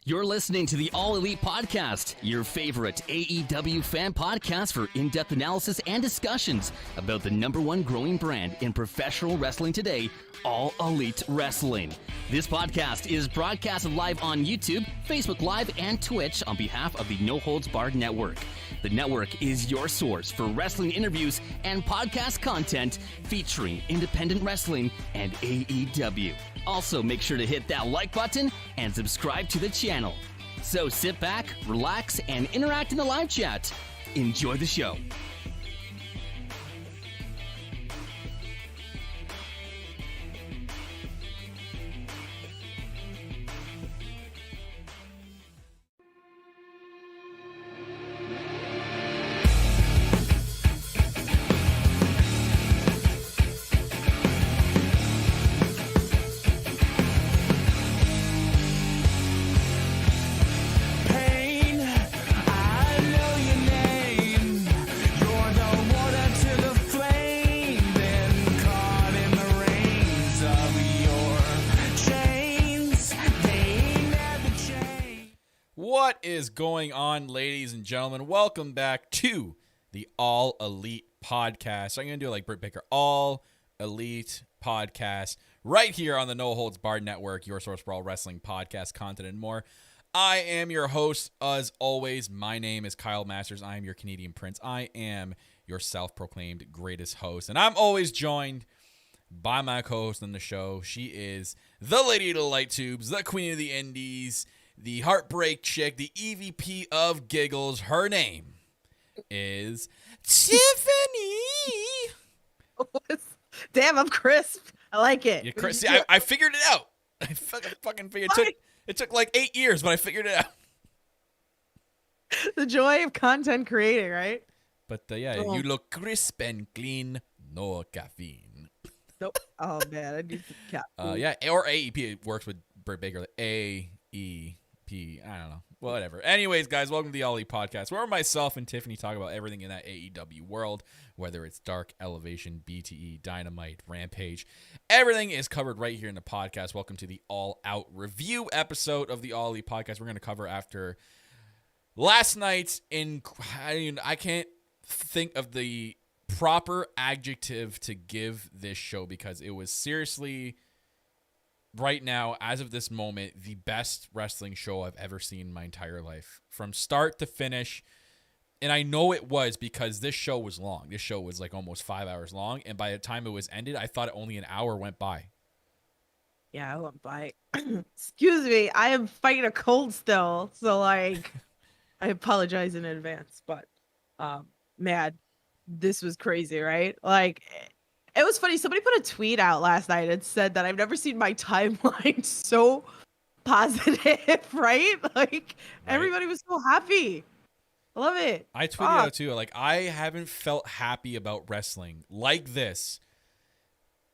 You're listening to the All Elite Podcast, your favorite AEW fan podcast for in-depth analysis and discussions about the number one growing brand in professional wrestling today, All Elite Wrestling. This podcast is broadcasted live on YouTube, Facebook Live, and Twitch on behalf of the No Holds Barred Network. The network is your source for wrestling interviews and podcast content featuring independent wrestling and AEW. Also, make sure to hit that like button and subscribe to the channel. So sit back, relax, and interact in the live chat. Enjoy the show. What is going on, ladies and gentlemen? Welcome back to the All Elite Podcast. I'm going to do it like Britt Baker, All Elite Podcast, right here on the No Holds Barred Network, your source for all wrestling podcast content and more. I am your host, as always. My name is Kyle Masters. I am your Canadian Prince. I am your self-proclaimed greatest host, and I'm always joined by my co-host on the show. She is the Lady of the Light Tubes, the Queen of the Indies, the Heartbreak Chick, the EVP of Giggles. Her name is Tiffany. Damn, I'm crisp. I like it. Yeah, Chris, see, I figured it out. I fucking figured it took like 8 years, but I figured it out. The joy of content creating, right? But yeah, you look crisp and clean. No caffeine. Nope. Oh man, I need some caffeine. Yeah, or AEP. It works with Britt Baker. Like AEP. I don't know. Whatever. Anyways, guys, welcome to the All Elite Podcast, where myself and Tiffany talk about everything in that AEW world, whether it's Dark, Elevation, BTE, Dynamite, Rampage. Everything is covered right here in the podcast. Welcome to the All Out review episode of the All Elite Podcast. We're going to cover after last night's I can't think of the proper adjective to give this show because it was seriously, right now, as of this moment, the best wrestling show I've ever seen in my entire life. From start to finish. And I know it was because this show was long. This show was like almost 5 hours long. And by the time it was ended, I thought only an hour went by. Yeah, I went by. Excuse me. I am fighting a cold still. So, like, I apologize in advance. But, man, this was crazy, right? Like, it was funny. Somebody put a tweet out last night and said that I've never seen my timeline so positive, right? Like, everybody was so happy. I love it. I tweeted out too. Like, I haven't felt happy about wrestling like this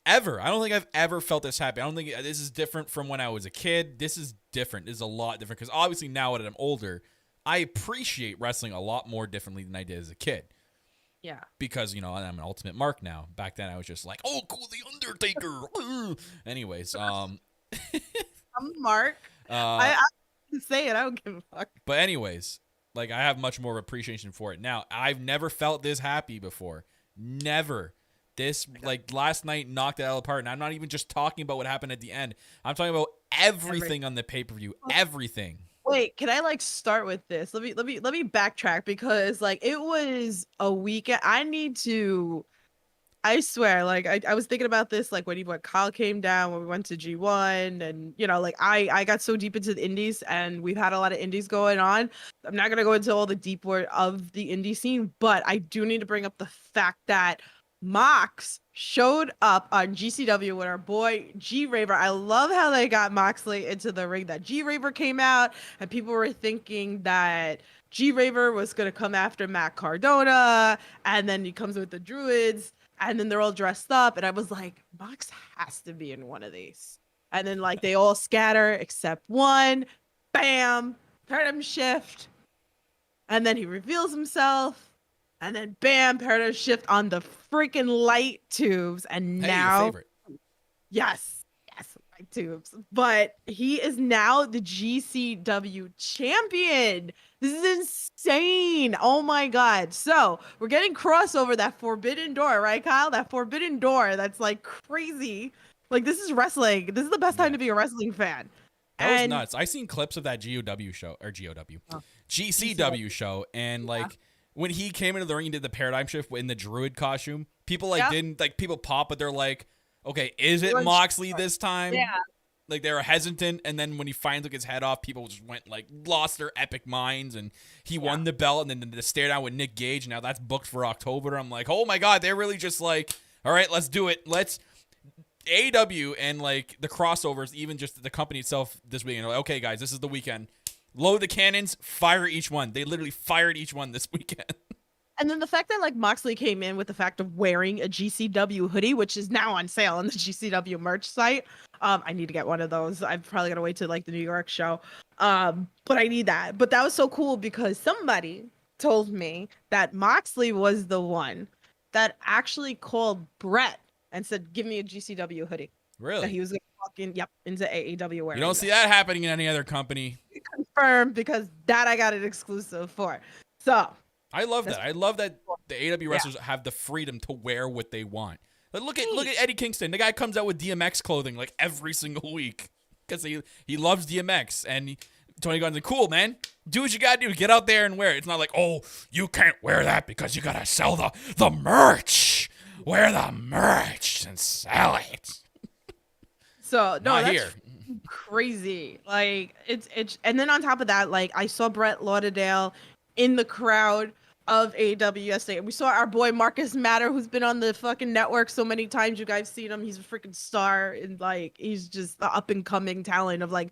ever. I don't think I've ever felt this happy. I don't think this is different from when I was a kid. This is different. This is a lot different because obviously now that I'm older, I appreciate wrestling a lot more differently than I did as a kid. Yeah. Because, I'm an ultimate mark now. Back then, I was just like, oh, cool, The Undertaker. Anyways. I'm Mark. I can say it. I don't give a fuck. But anyways, like, I have much more of appreciation for it now. I've never felt this happy before. Never. This, like, last night knocked it out of the park. And I'm not even just talking about what happened at the end. I'm talking about everything on the pay-per-view. Everything. Wait, can I start with this? Let me backtrack because it was a weekend. I swear, I was thinking about this when Kyle came down when we went to G1 and I got so deep into the indies and we've had a lot of indies going on. I'm not gonna go into all the deep word of the indie scene, but I do need to bring up the fact that Mox showed up on GCW with our boy G Raver. I love how they got Moxley into the ring. That G Raver came out and people were thinking that G Raver was going to come after Matt Cardona and then he comes with the Druids and then they're all dressed up and I was like, Mox has to be in one of these. And then they all scatter except one. Bam! Paradigm shift. And then he reveals himself. And then bam, paradigm shift on the freaking light tubes. And now, your favorite. Yes, my tubes, but he is now the GCW champion. This is insane. Oh my God. So we're getting crossover, that forbidden door, right, Kyle? That forbidden door. That's like crazy. Like, this is wrestling. This is the best time to be a wrestling fan. That was nuts. I seen clips of that GCW show, and like when he came into the ring and did the paradigm shift in the Druid costume, people didn't like, people pop, but they're like, okay, is it Moxley this time? Yeah. Like, they were hesitant, and then when he finally took his head off, people just went like, lost their epic minds, and he won the belt, and then the stare down with Nick Gage. Now that's booked for October. I'm like, oh my God, they're really just like, all right, let's do it. Let's AEW and like the crossovers, even just the company itself this weekend. Like, okay, guys, this is the weekend. Load the cannons, fire each one. They literally fired each one this weekend. And then the fact that like Moxley came in with the fact of wearing a GCW hoodie, which is now on sale on the GCW merch site. I need to get one of those. I'm probably gonna wait till like the New York show. But I need that. But that was so cool because somebody told me that Moxley was the one that actually called Brett and said, "Give me a GCW hoodie." Really? That he was gonna walk in, into AEW wearing. You don't see that happening in any other company. Confirmed, because that I got an exclusive for. So I love that. I love that the AEW wrestlers have the freedom to wear what they want. Like, look at Eddie Kingston. The guy comes out with DMX clothing like every single week because he loves DMX. And Tony Khan's like, cool, man. Do what you gotta do. Get out there and wear it. It's not like, oh, you can't wear that because you gotta sell the merch. Wear the merch and sell it. So no, not that's here. Crazy. Like it's and then on top of that, like I saw Brett Lauderdale in the crowd of AEW yesterday. We saw our boy Marcus Matter, who's been on the fucking network so many times. You guys seen him. He's a freaking star, and like he's just the up and coming talent of like,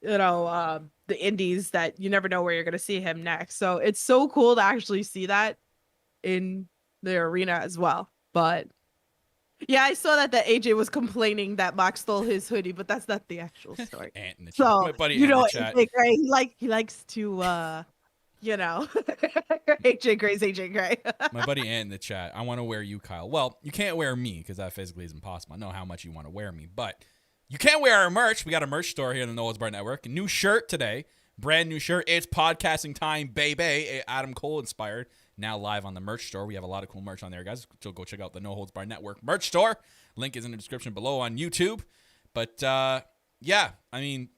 the indies that you never know where you're gonna see him next. So it's so cool to actually see that in the arena as well. But yeah, I saw that AJ was complaining that Mox stole his hoodie, but that's not the actual story. Ant in the chat. So My buddy you Ant in know, the chat. AJ Gray, he likes to AJ Gray. My buddy Ant in the chat. I want to wear you, Kyle. Well, you can't wear me because that physically is impossible. I know how much you want to wear me, but you can wear our merch. We got a merch store here in the Noah's Bar Network. A new shirt today. Brand new shirt. It's podcasting time, baby. Adam Cole inspired. Now live on the merch store. We have a lot of cool merch on there, guys. So go check out the No Holds Bar Network merch store. Link is in the description below on YouTube. But yeah, I mean,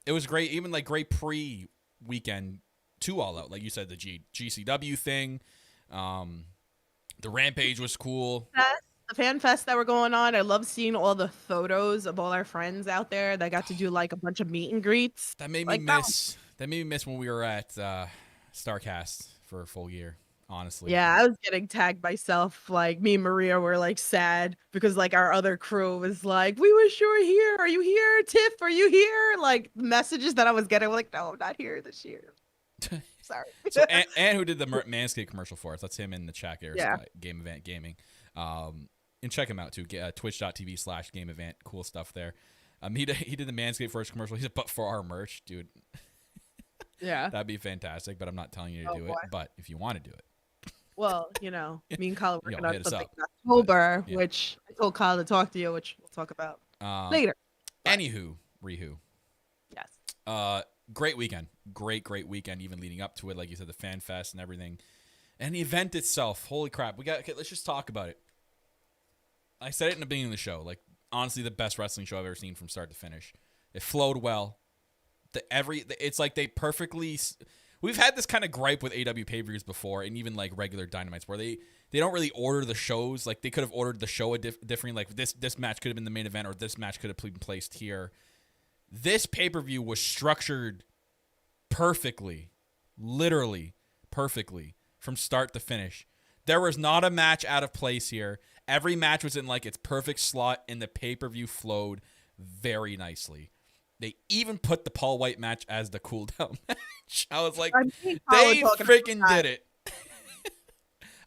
it was great. Even like great pre-weekend to All Out. Like you said, the GCW thing. The Rampage was cool. The fan fest that were going on. I love seeing all the photos of all our friends out there that got to do like a bunch of meet and greets. That made me miss. That made me miss when we were at Starcast for a full year, honestly. Yeah, I was getting tagged myself. Like me and Maria were like sad because like our other crew was like, "We wish you were here. Are you here, Tiff? Are you here?" Like messages that I was getting were like, "No, I'm not here this year." Sorry. So and who did the Manscaped commercial for us? That's him in the chat here. Yeah. Game Event Gaming. And check him out too. Twitch.tv/Game Event. Cool stuff there. He did the Manscaped first commercial. He said, "But for our merch, dude." Yeah. That'd be fantastic, but I'm not telling you to do it. But if you want to do it. Well, me and Kyle are working on hit us something up. in October, But, yeah. which I told Kyle to talk to you, which we'll talk about later. Anywho, Rihu. Yes. Great weekend. Great weekend, even leading up to it. Like you said, the fan fest and everything. And the event itself, holy crap. Okay, let's just talk about it. I said it in the beginning of the show. Like, honestly, the best wrestling show I've ever seen from start to finish. It flowed well. It's like they perfectly. We've had this kind of gripe with AEW pay-per-views before, and even like regular Dynamites, where they don't really order the shows. Like they could have ordered the show differently. Like this match could have been the main event, or this match could have been placed here. This pay-per-view was structured perfectly, literally perfectly from start to finish. There was not a match out of place here. Every match was in like its perfect slot, and the pay-per-view flowed very nicely. They even put the Paul White match as the cool-down match. I was like, they freaking did it.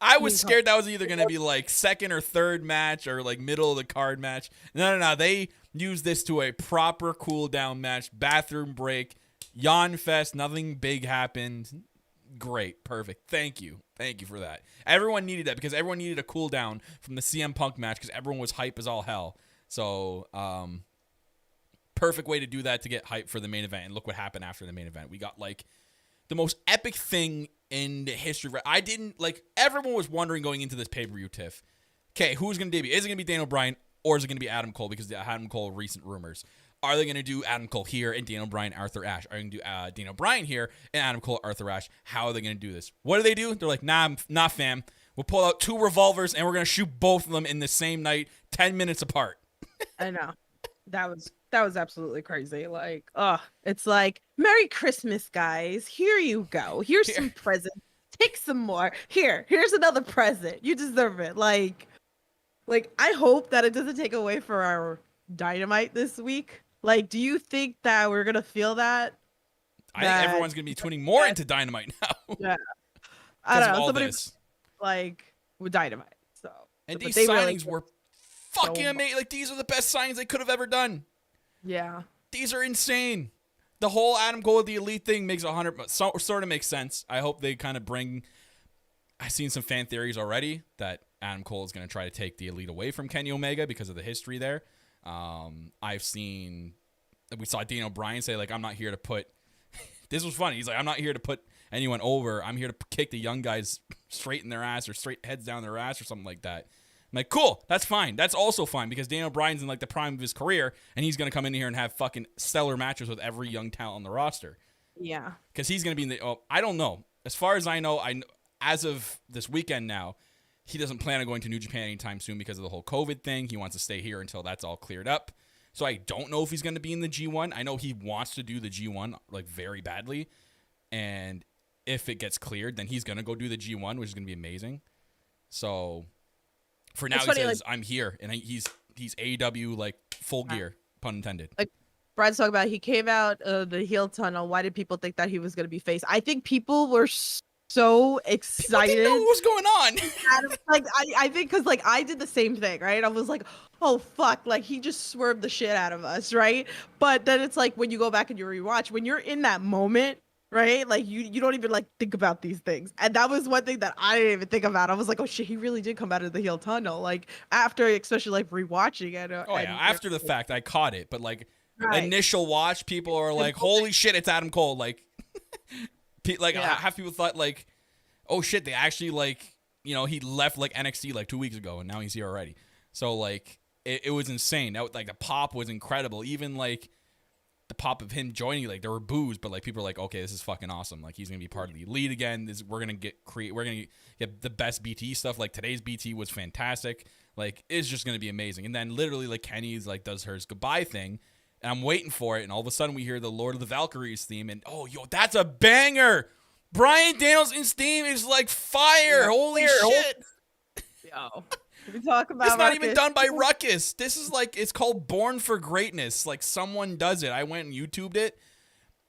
I was scared that was either going to be like second or third match or like middle of the card match. No. They used this to a proper cool-down match, bathroom break, yawn fest, nothing big happened. Great. Perfect. Thank you. Thank you for that. Everyone needed that because everyone needed a cool down from the CM Punk match because everyone was hype as all hell. So, perfect way to do that to get hype for the main event. And look what happened after the main event. We got like the most epic thing in the history. I didn't like, everyone was wondering going into this pay-per-view, Tiff. Okay, who's going to debut? Is it going to be Daniel Bryan or is it going to be Adam Cole? Because the Adam Cole recent rumors. Are they going to do Adam Cole here and Daniel Bryan, Arthur Ashe? Are they going to do Daniel Bryan here and Adam Cole, Arthur Ashe? How are they going to do this? What do? They're like, nah, fam. We'll pull out 2 revolvers and we're going to shoot both of them in the same night, 10 minutes apart. I know. That was absolutely crazy. Like, it's like, Merry Christmas, guys. Here you go. Here's some presents. Take some more. Here's another present. You deserve it. Like I hope that it doesn't take away for our Dynamite this week. Like, do you think that we're gonna feel that? I think everyone's gonna be tuning more into Dynamite now. Yeah. I don't know. Somebody like with Dynamite. So and these signings were fucking amazing. Like, these are the best signings they could have ever done. Yeah. These are insane. The whole Adam Cole the Elite thing makes sort of makes sense. I hope they kind of bring. I've seen some fan theories already that Adam Cole is going to try to take the Elite away from Kenny Omega because of the history there. We saw Daniel Bryan say, like, I'm not here to put. This was funny. He's like, I'm not here to put anyone over. I'm here to kick the young guys straight in their ass or straight heads down their ass or something like that. I'm like, cool, that's fine. That's also fine because Daniel Bryan's in like the prime of his career and he's going to come in here and have fucking stellar matches with every young talent on the roster. Yeah. Because he's going to be in the, I don't know. As far as I know, as of this weekend now, he doesn't plan on going to New Japan anytime soon because of the whole COVID thing. He wants to stay here until that's all cleared up. So I don't know if he's going to be in the G1. I know he wants to do the G1 like very badly. And if it gets cleared, then he's going to go do the G1, which is going to be amazing. So for now, he says, I'm here. And he's AEW like full gear, pun intended. Like Brad's talking about, he came out of the heel tunnel. Why did people think that he was going to be face? I think people were so excited. People didn't know what was going on. Like I think because like I did the same thing, right? I was like, oh fuck, like he just swerved the shit out of us, right? But then it's like when you go back and you rewatch, when you're in that moment, right? Like you don't even like think about these things. And that was one thing that I didn't even think about. I was like, oh shit, he really did come out of the heel tunnel. Like after, especially like rewatching it. After the fact, I caught it, but like initial watch, people are like, holy shit, it's Adam Cole. Like. Half people thought like, oh shit, they actually like, he left like NXT like 2 weeks ago and now he's here already. So like it was insane. That like the pop was incredible. Even like the pop of him joining, like there were boos, but like people were like, okay, this is fucking awesome. Like he's gonna be part of the Elite again. We're gonna get the best BT stuff. Like today's BT was fantastic. Like it's just gonna be amazing. And then literally like Kenny's like does her goodbye thing. And I'm waiting for it, and all of a sudden we hear the Lord of the Valkyries theme, and that's a banger! Bryan Danielson's theme is like fire! Holy shit! Yo, we talk about it's not even done by Ruckus. This is like, it's called Born for Greatness. Like someone does it. I went and YouTubed it.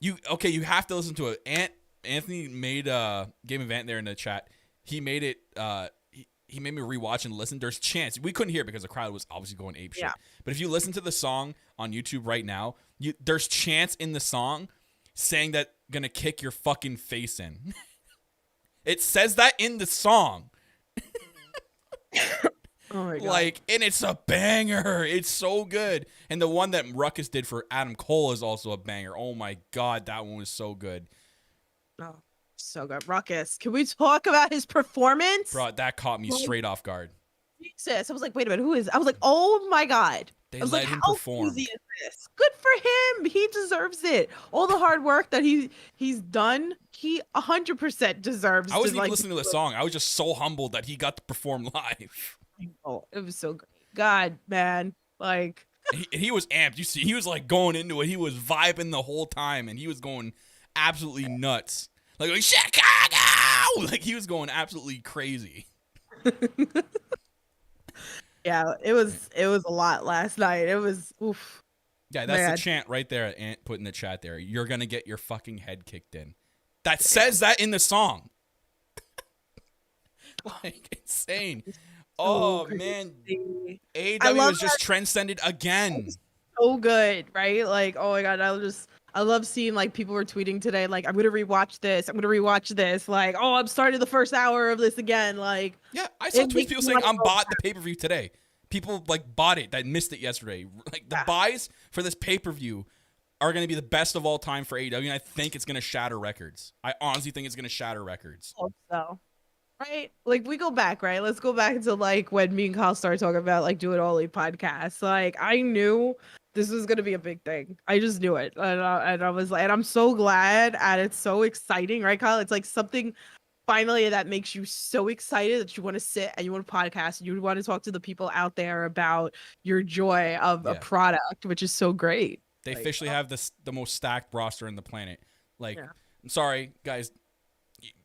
You have to listen to it. Anthony made Game Event there in the chat. He made it. He made me rewatch and listen. There's chance we couldn't hear it because the crowd was obviously going apeshit. Yeah. But if you listen to the song on YouTube right now, there's chance in the song saying that gonna kick your fucking face in. It says that in the song. Oh my God. Like, and it's a banger. It's so good. And the one that Ruckus did for Adam Cole is also a banger. Oh my God, that one was so good. Oh. So good. Ruckus. Can we talk about his performance? Bro, that caught me straight off guard. Jesus. I was like, wait a minute, who is? I was like, oh my God. They I was let like, him how perform. easy is this? Good for him. He deserves it. All the hard work that he's done, he 100% deserves. I wasn't even listening to the song. I was just so humbled that he got to perform live. Oh, it was so great. God, man. Like he was amped. You see, he was like going into it. He was vibing the whole time, and he was going absolutely nuts. Like Chicago! Like he was going absolutely crazy. Yeah, it was a lot last night. It was oof. Yeah, that's the chant right there. Ant put in the chat there. You're gonna get your fucking head kicked in. That says that in the song. Like insane. Oh man, AEW was just transcended again. So good, right? Like, oh my God, I love seeing like people were tweeting today, like, I'm gonna rewatch this. Like, oh, I'm starting the first hour of this again. Like, yeah, I saw tweets people saying I'm bought the pay-per-view today. People like bought it that missed it yesterday. Like the buys for this pay-per-view are going to be the best of all time for AEW, and I think it's going to shatter records. I honestly think it's going to shatter records. Hope so. Right? Like, we go back, right? Let's go back to, like, when me and Kyle started talking about, like, doing All Elite podcasts. Like, I knew this was going to be a big thing. I just knew it. And I was like, and I'm so glad, and it's so exciting, right, Kyle? It's like something finally that makes you so excited that you want to sit and you want to podcast and you want to talk to the people out there about your joy of a product, which is so great. They officially have the most stacked roster on the planet. Like, Yeah. I'm sorry, guys.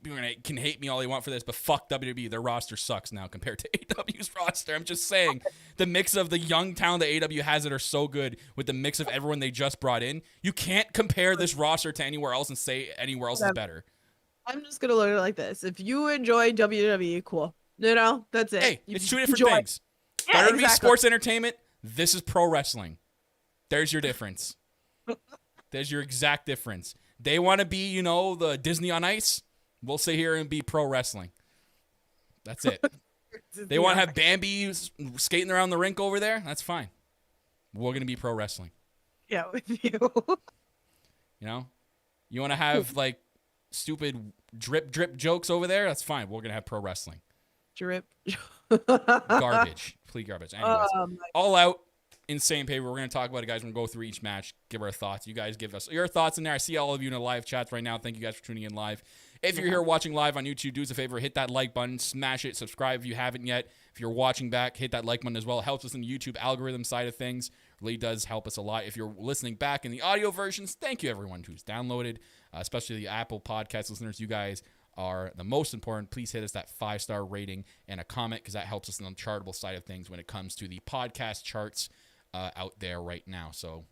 You can hate me all you want for this, but fuck WWE. Their roster sucks now compared to AEW's roster. I'm just saying, the mix of the young talent that AEW has that are so good with the mix of everyone they just brought in, you can't compare this roster to anywhere else and say anywhere else is better. I'm just gonna look at it like this: if you enjoy WWE, cool. You know, that's it. Hey, it's two different things. Yeah, WWE sports entertainment. This is pro wrestling. There's your difference. There's your exact difference. They want to be, you know, the Disney on Ice. We'll sit here and be pro wrestling. That's it. They want to have Bambi skating around the rink over there. That's fine. We're going to be pro wrestling. Yeah, with you. You know? You want to have, like, stupid drip jokes over there? That's fine. We're going to have pro wrestling. Drip. Garbage. Complete garbage. Anyways, All Out. Insane paper. We're going to talk about it, guys. We're going to go through each match, give our thoughts. You guys give us your thoughts in there. I see all of you in the live chats right now. Thank you guys for tuning in live. If you're here watching live on YouTube, do us a favor, hit that like button, smash it, subscribe if you haven't yet. If you're watching back, hit that like button as well. It helps us in the YouTube algorithm side of things. It really does help us a lot. If you're listening back in the audio versions, thank you everyone who's downloaded, especially the Apple Podcast listeners. You guys are the most important. Please hit us that 5-star rating and a comment because that helps us on the chartable side of things when it comes to the podcast charts out there right now. So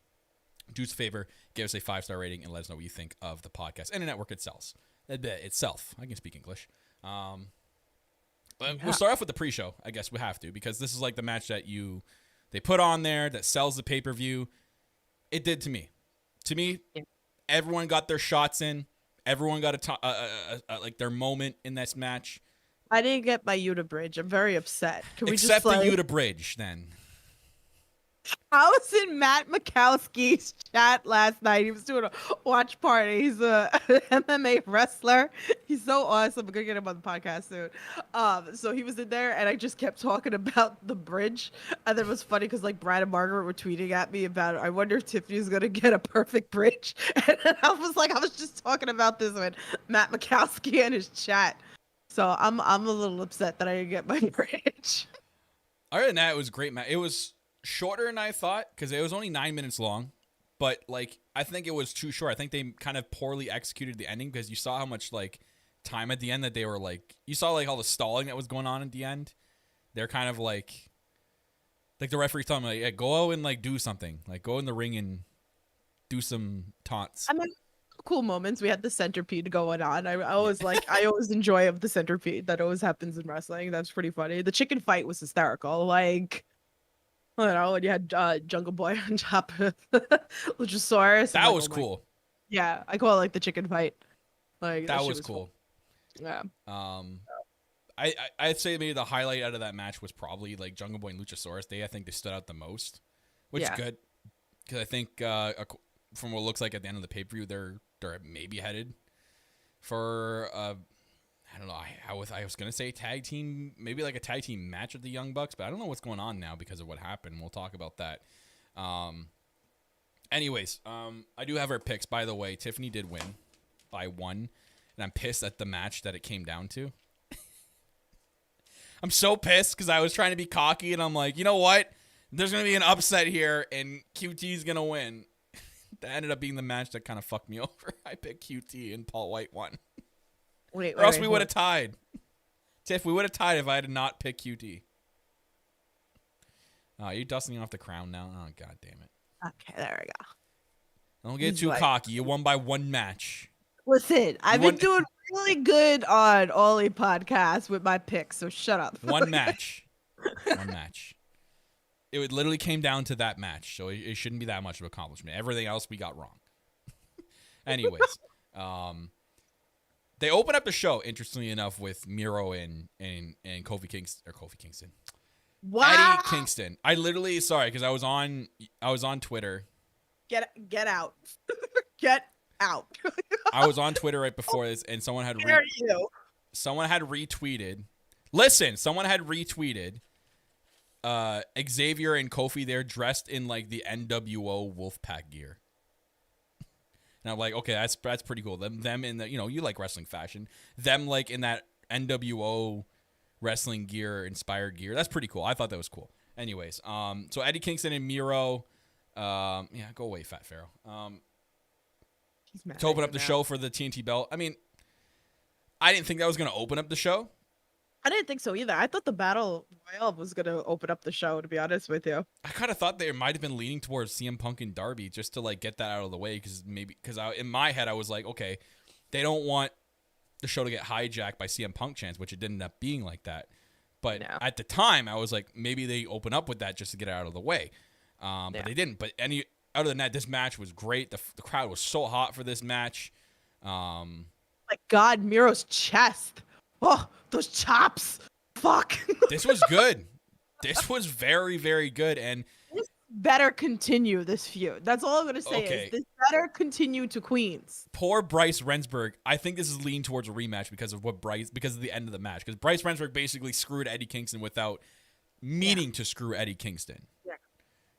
do us a favor, give us a 5-star rating and let us know what you think of the podcast and the network itself. I can speak English. But we'll start off with the pre-show. I guess we have to because this is like the match that they put on there that sells the pay-per-view. It did to me. Everyone got their shots in. Everyone got like their moment in this match. I didn't get my Yuta bridge. I'm very upset. Except the Yuta bridge, then. I was in Matt Mikowski's chat last night. He was doing a watch party. He's a MMA wrestler. He's so awesome. I'm gonna get him on the podcast soon. So he was in there, and I just kept talking about the bridge. And then it was funny because like Brad and Margaret were tweeting at me about it. I wonder if Tiffany's gonna get a perfect bridge. And then I was just talking about this with Matt Mikowski and his chat. So I'm a little upset that I didn't get my bridge. Other than that, it was a great match. It was shorter than I thought because it was only 9 minutes long, but like I think it was too short. I think they kind of poorly executed the ending because you saw how much like time at the end that they were like, you saw like all the stalling that was going on at the end. They're kind of like the referee telling them like, yeah, go out and like do something, like go in the ring and do some taunts. I mean, cool moments. We had the centipede going on. I always enjoy of the centipede that always happens in wrestling. That's pretty funny. The chicken fight was hysterical. Like, I don't know, and you had Jungle Boy on top of Luchasaurus. That was cool. Yeah, I call it like the chicken fight. Like that was cool. Yeah. I'd say maybe the highlight out of that match was probably like Jungle Boy and Luchasaurus. I think they stood out the most, which is good because I think from what it looks like at the end of the pay-per-view, they're maybe headed for I don't know. I was gonna say tag team, maybe like a tag team match with the Young Bucks, but I don't know what's going on now because of what happened. We'll talk about that. Anyways, I do have our picks. By the way, Tiffany did win by 1, and I'm pissed at the match that it came down to. I'm so pissed because I was trying to be cocky, and I'm like, you know what? There's gonna be an upset here, and QT's gonna win. That ended up being the match that kind of fucked me over. I picked QT, and Paul White won. Or else we would have tied. Tiff, we would have tied if I had not picked QT. Oh, you're dusting off the crown now? Oh, god damn it. Okay, there we go. Don't get too cocky. You won by 1 match. Listen, I've been doing really good on Ollie podcast with my picks, so shut up. 1 match. 1 match. It literally came down to that match, so it shouldn't be that much of an accomplishment. Everything else we got wrong. Anyways, they open up the show, interestingly enough, with Miro and Kofi Kingston. Wow. Eddie Kingston. I literally, sorry, because I was on Twitter. Get out. Get out. I was on Twitter right before this, and someone had retweeted. Listen, someone had retweeted Xavier and Kofi there dressed in like the NWO Wolfpack gear. And I'm like, okay, that's pretty cool. Them in the, you like wrestling fashion. Them like in that NWO wrestling gear, inspired gear. That's pretty cool. I thought that was cool. Anyways, so Eddie Kingston and Miro, go away, Fat Pharaoh. To open up the show for the TNT belt. I mean, I didn't think that was going to open up the show. I didn't think so either. I thought the Battle Royale was going to open up the show, to be honest with you. I kind of thought they might have been leaning towards CM Punk and Darby just to like get that out of the way, because in my head I was like, okay, they don't want the show to get hijacked by CM Punk chants, which it didn't end up being like that. But at the time, I was like, maybe they open up with that just to get it out of the way. But they didn't. But other than that, this match was great. The crowd was so hot for this match. My God, Miro's chest. Oh, those chops. Fuck. This was good. This was very, very good. And this better continue this feud. That's all I'm going to say is this better continue to Queens. Poor Bryce Rensburg. I think this is leaning towards a rematch because of the end of the match. Because Bryce Rensburg basically screwed Eddie Kingston without meaning to screw Eddie Kingston. Yeah.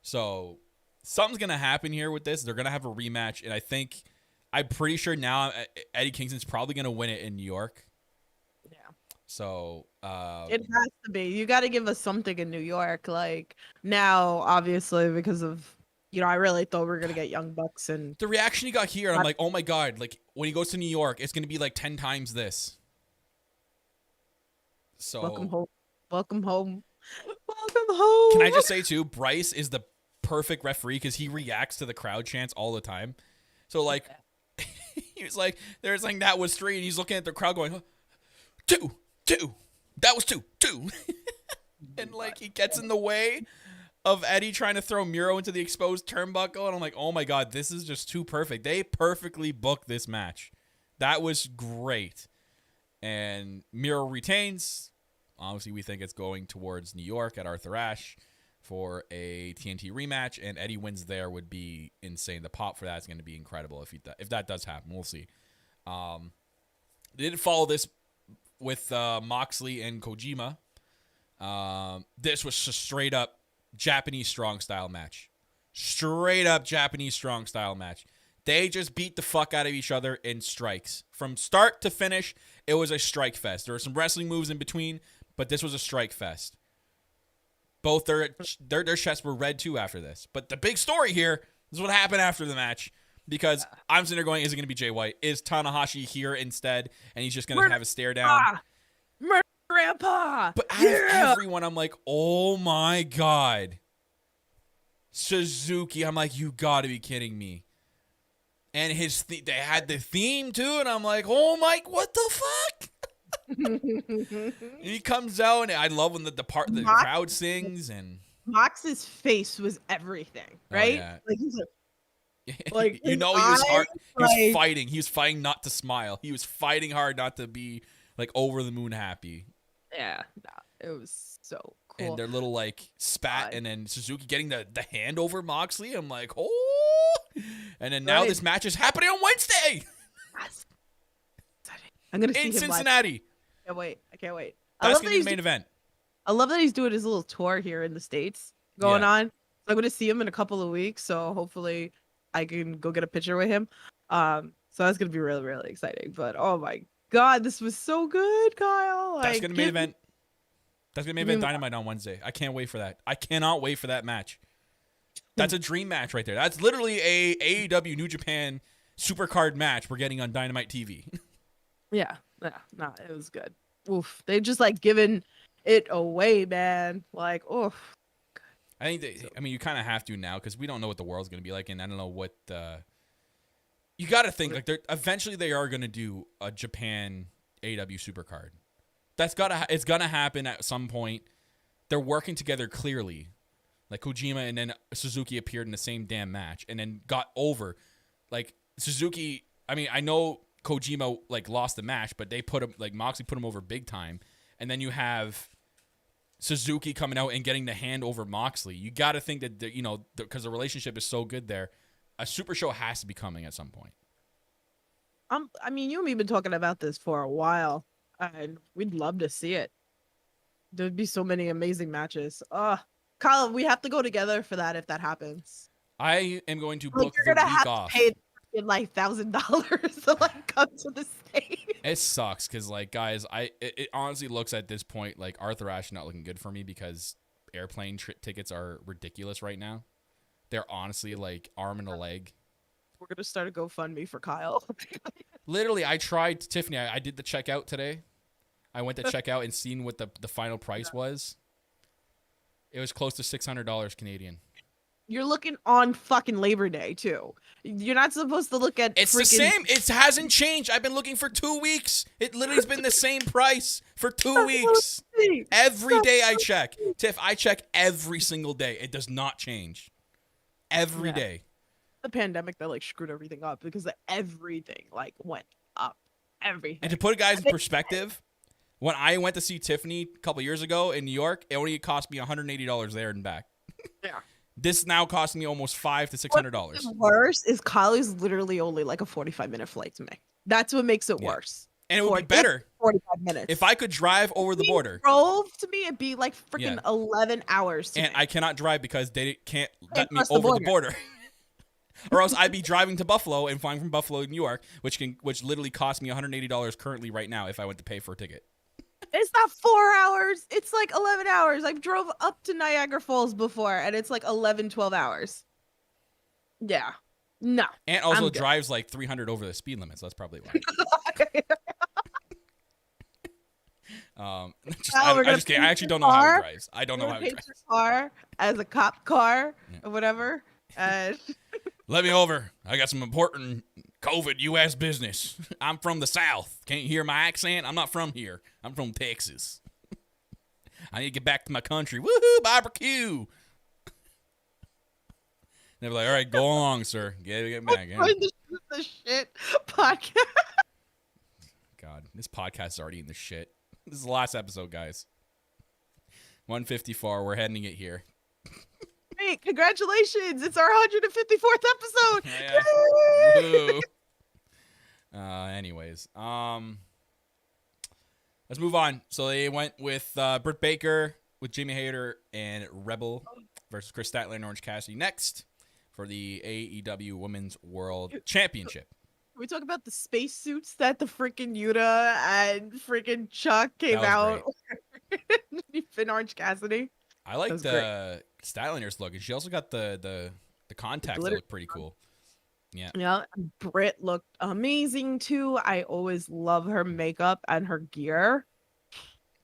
So something's going to happen here with this. They're going to have a rematch. And I'm pretty sure now Eddie Kingston's probably going to win it in New York. Yeah. So it has to be. You got to give us something in New York. Like now, obviously, because of, I really thought we were going to get Young Bucks. And the reaction he got here, I'm like, oh my God. Like when he goes to New York, it's going to be like 10 times this. So welcome home. Welcome home. Welcome home. Can I just say too, Bryce is the perfect referee because he reacts to the crowd chants all the time. So like, he was like, there's like, that was 3, and he's looking at the crowd going, 2, that was 2. And like he gets in the way of Eddie trying to throw Miro into the exposed turnbuckle, and I'm like, oh my God, this is just too perfect. They perfectly booked this match. That was great. And Miro retains. Obviously, we think it's going towards New York at Arthur Ashe for a TNT rematch, and Eddie wins there would be insane. The pop for that is going to be incredible if that does happen. We'll see. They didn't follow this with Moxley and Kojima. This was a straight up Japanese strong style match. Straight up Japanese strong style match. They just beat the fuck out of each other in strikes. From start to finish, it was a strike fest. There were some wrestling moves in between, but this was a strike fest. Both their chests were red too after this. But the big story here is what happened after the match. Because I'm sitting there going, is it going to be Jay White? Is Tanahashi here instead? And he's just going to have a stare down. Murder Grandpa! But out of everyone, I'm like, oh my God. Suzuki. I'm like, you got to be kidding me. And they had the theme too. And I'm like, oh my, what the fuck? And he comes out, and I love when the crowd sings. And Mox's face was everything, right? Oh, yeah. Like he's like he was hard. He was fighting. He was fighting not to smile. He was fighting hard not to be like over the moon happy. Yeah, it was so cool. And their little like spat, and then Suzuki getting the hand over Moxley. I'm like, oh. And then now this match is happening on Wednesday. I'm gonna see in him Cincinnati. Live. I can't wait. That's gonna be the main event. I love that he's doing his little tour here in the States going on. So I'm gonna see him in a couple of weeks. So hopefully I can go get a picture with him. So that's gonna be really, really exciting. But oh my God, this was so good, Kyle. That's gonna be main event. That's gonna be main event Dynamite on Wednesday. I can't wait for that. I cannot wait for that match. That's a dream match right there. That's literally a AEW New Japan Supercard match we're getting on Dynamite TV. Yeah, it was good. Oof, they just like giving it away, man. Like, oof. I think you kind of have to now because we don't know what the world's gonna be like, and I don't know what you got to think like eventually they are gonna do a Japan AEW Supercard. It's gonna happen at some point. They're working together clearly. Like Kojima and then Suzuki appeared in the same damn match and then got over. Like Suzuki, I mean, I know Kojima like lost the match, but they put him like Moxley put him over big time. And then you have Suzuki coming out and getting the hand over Moxley. You got to think that, because the relationship is so good there, a super show has to be coming at some point. I mean, you and me been talking about this for a while, and we'd love to see it. There'd be so many amazing matches. Kyle, we have to go together for that if that happens. I am going to book you're the gonna week have off. To pay like $1,000 to like come to the state. It sucks because, like, guys, it honestly looks at this point like Arthur Ashe not looking good for me because airplane tickets are ridiculous right now. They're honestly like arm and a leg. We're gonna start a GoFundMe for Kyle. Literally, I tried, Tiffany. I did the checkout today. I went to check out and seen what the final price was. It was close to $600 Canadian. You're looking on fucking Labor Day too. You're not supposed to look at. It's the same. It hasn't changed. I've been looking for 2 weeks. It literally's been the same price for 2 weeks. Every day I check. Tiff, I check every single day. It does not change. Every day. The pandemic that like screwed everything up because everything like went up. Everything. And to put it guys in perspective, when I went to see Tiffany a couple years ago in New York, it only cost me $180 there and back. Yeah. This now costs me almost $500 to $600. What's worse is Kylie's literally only like a 45-minute flight to me. That's what makes it worse. And it would be better 45 minutes. if I could drive over the border. Drove to me, it'd be like freaking 11 hours. And I cannot drive because they can't let me over the border. Or else I'd be driving to Buffalo and flying from Buffalo to New York, which literally cost me $180 currently right now if I went to pay for a ticket. It's not 4 hours. It's like 11 hours. I drove up to Niagara Falls before, and it's like 11, 12 hours. Yeah. No. And also drives like 300 over the speed limit, so that's probably why. I actually don't know how he drives. I don't know how he drives. Your car as a cop car or whatever. Let me over. I got some important COVID U.S. business. I'm from the South. Can't you hear my accent? I'm not from here. I'm from Texas. I need to get back to my country. Woohoo, barbecue. They're like, all right, go along, sir. Get back. The shit podcast. God, this podcast is already in the shit. This is the last episode, guys. 154. We're heading it here. Hey, congratulations! It's our 154th episode. Yeah. Anyways, let's move on. So they went with Britt Baker with Jamie Hayter and Rebel versus Chris Statler and Orange Cassidy next for the AEW Women's World Championship. Can we talk about the spacesuits that the freaking Yuta and freaking Chuck came out in Orange Cassidy? I like the Statlinger's look, and she also got the contacts that look pretty cool. Yeah. Britt looked amazing too. I always love her makeup and her gear.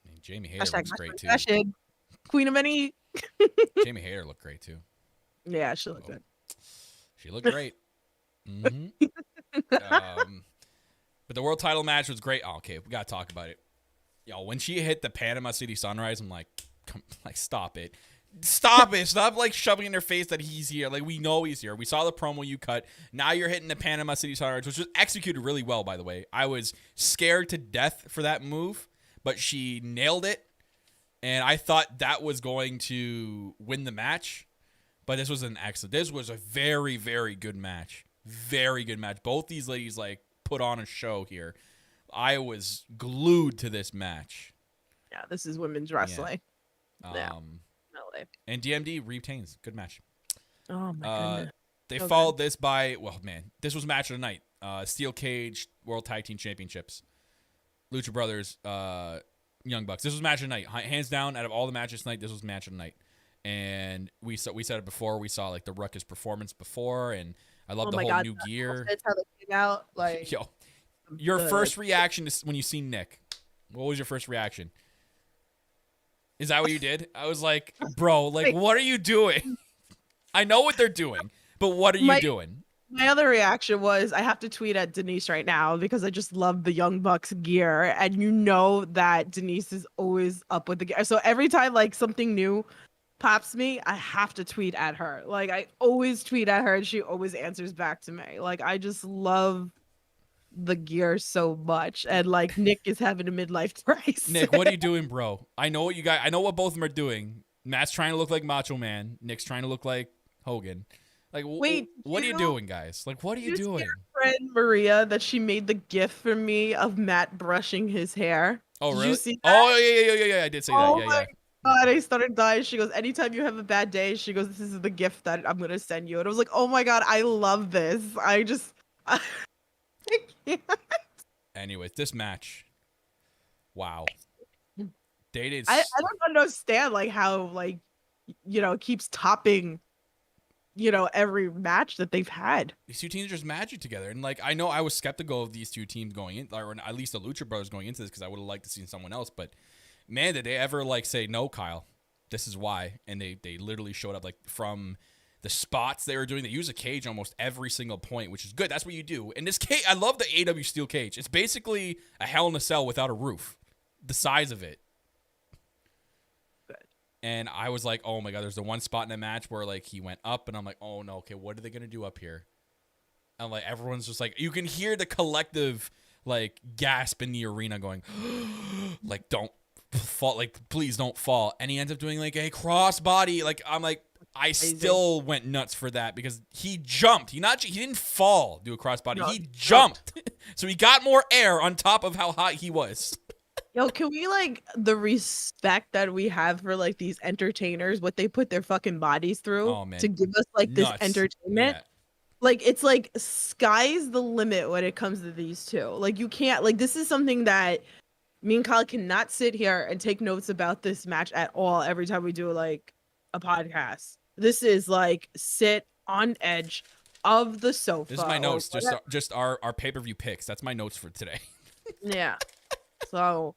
And Jamie Hayter looks great too. Fashion. Queen of Many. Jamie Hayter looked great too. Yeah, she looked good. She looked great. Mm-hmm. But the world title match was great. Oh, okay, we gotta talk about it. Yo, when she hit the Panama City Sunrise, I'm like, stop it. Stop it. Stop like shoving in her face that he's here. Like, we know he's here. We saw the promo you cut. Now you're hitting the Panama City Sunrise, which was executed really well, by the way. I was scared to death for that move, but she nailed it. And I thought that was going to win the match. But this was an excellent. This was a very, very good match. Very good match. Both these ladies like put on a show here. I was glued to this match. Yeah, this is women's wrestling. Yeah. And DMD retains. Good match. Oh my goodness. They followed this by, this was match of the night. Steel Cage World Tag Team Championships. Lucha Brothers, Young Bucks. This was match of the night. Hands down, out of all the matches tonight, this was match of the night. And we said it before. We saw like the Ruckus performance before, and I love the whole new gear. That's how they came out. Like, yo, your first reaction is when you see Nick. What was your first reaction? Is that what you did? I was like, bro, like, what are you doing? I know what they're doing, but what are you doing? My other reaction was I have to tweet at Denise right now because I just love the Young Bucks gear. And you know that Denise is always up with the gear. So every time like something new pops me, I have to tweet at her. Like I always tweet at her and she always answers back to me. Like I just love the gear so much, and like Nick is having a midlife crisis. Nick, what are you doing, bro? I know what both of them are doing. Matt's trying to look like Macho Man. Nick's trying to look like Hogan. Like, Wait, what are you doing, guys? Like, what are you doing? Your friend Maria, that she made the gif for me of Matt brushing his hair. Oh, really? Did you see that? Oh, yeah. I did say that. Yeah. God, I started dying. She goes, anytime you have a bad day, she goes, this is the gift that I'm gonna send you. And I was like, oh my God, I love this. I can't. Anyways, this match. Wow. Dated. I don't understand like how like it keeps topping every match that they've had. These two teams are just magic together. And like I know I was skeptical of these two teams going in, or at least the Lucha Brothers going into this, because I would have liked to see someone else, but man, did they ever like say, no, Kyle, this is why. And they literally showed up, like, from the spots they were doing. They use a cage almost every single point, which is good. That's what you do. And this cage, I love the AEW steel cage. It's basically a Hell in a Cell without a roof, the size of it. And I was like, oh my God, there's the one spot in the match where like he went up, and I'm like, oh no, okay, what are they gonna do up here? And like everyone's just like, you can hear the collective like gasp in the arena going, like, don't fall, like, please don't fall. And he ends up doing like a crossbody. Like, I'm like, I still went nuts for that because he jumped. He didn't fall, do a crossbody. No, he jumped. So he got more air on top of how hot he was. Yo, can we like the respect that we have for like these entertainers, what they put their fucking bodies through to give us like this entertainment? Yeah. Like, it's like sky's the limit when it comes to these two. Like, you can't, like, this is something that me and Kyle cannot sit here and take notes about this match at all every time we do like a podcast. This is like sit on edge of the sofa. This is my notes, just our pay-per-view picks. That's my notes for today. Yeah. So,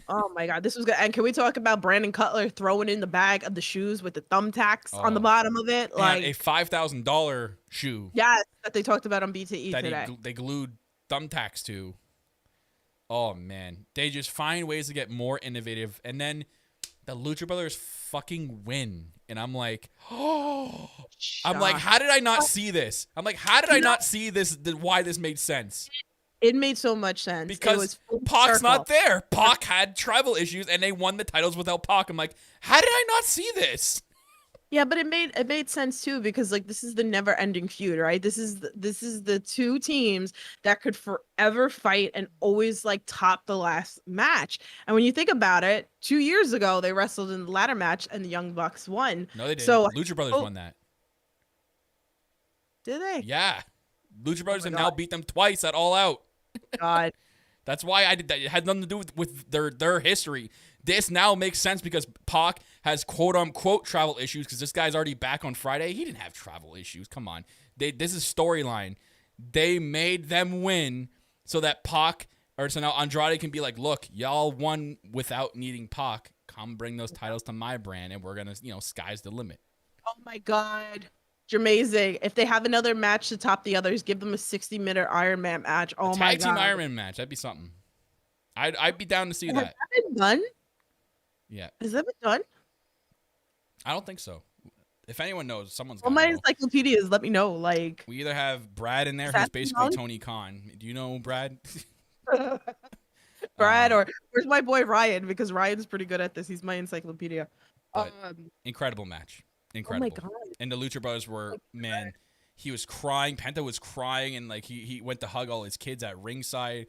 oh my God, this was good. And can we talk about Brandon Cutler throwing in the bag of the shoes with the thumbtacks on the bottom of it? Like a $5,000 shoe. Yes, that they talked about on BTE that today. They glued thumbtacks to. Oh man, they just find ways to get more innovative, and then the Lucha Brothers fucking win, and I'm like, oh, I'm like, how did I not see this? I'm like, how did I not see this? Why this made sense? It made so much sense because Pac's not there. Pac had travel issues, and they won the titles without Pac. I'm like, how did I not see this? Yeah, but it made sense too, because like this is the never-ending feud, right? This is the two teams that could forever fight and always like top the last match. And when you think about it, 2 years ago they wrestled in the ladder match and the Young Bucks won. No, they didn't. So Lucha Brothers won that. Did they? Yeah, Lucha Brothers have now beat them twice at All Out. God. That's why I did that. It had nothing to do with their history. This now makes sense because Pac has quote-unquote travel issues because this guy's already back on Friday. He didn't have travel issues. Come on. This is storyline. They made them win so that so now Andrade can be like, look, y'all won without needing Pac. Come bring those titles to my brand, and we're going to, sky's the limit. Oh, my God. It's amazing. If they have another match to top the others, give them a 60-minute Iron Man match. Oh, my God. Tag team Iron Man match. That'd be something. I'd be down to see that. Has that been done? Yeah. Has that been done? I don't think so. If anyone knows, someone's got my encyclopedias, let me know. Like, we either have Brad in there, who's basically Tony Khan. Do you know Brad? Brad, or where's my boy Ryan? Because Ryan's pretty good at this. He's my encyclopedia. Incredible match. Incredible. Oh my God. And the Lucha Brothers were, man, he was crying. Penta was crying, and like he went to hug all his kids at ringside.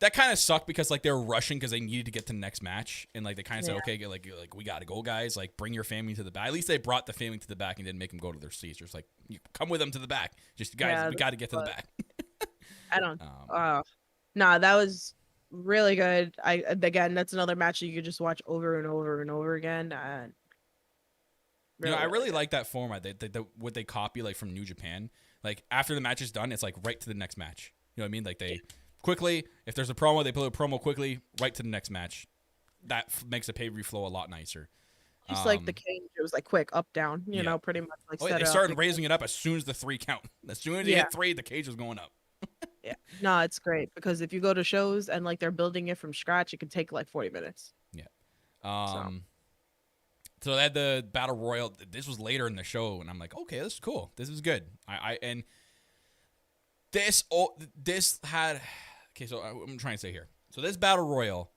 That kind of sucked because like they were rushing because they needed to get to the next match, and like they kind of said, okay, like we gotta go, guys. Like, bring your family to the back. At least they brought the family to the back and didn't make them go to their seats. Just like, you come with them to the back. Just guys, we got to get to the back. I don't. Nah, that was really good. Again, that's another match that you could just watch over and over and over again. Really, I really like that format. What they copy like from New Japan. Like after the match is done, it's like right to the next match. You know what I mean? Like they quickly, if there's a promo, they put a promo quickly right to the next match. That makes the pay-per-view flow a lot nicer. Just like the cage, it was like quick up down. You know, pretty much like. They started raising it up as soon as the 3 count. As soon as you hit 3, the cage was going up. Yeah, no, it's great because if you go to shows and like they're building it from scratch, it can take like 40 minutes. Yeah. So they had the Battle Royal. This was later in the show, and I'm like, okay, this is cool. This is good. And This had okay. So I'm trying to say here. So this battle royal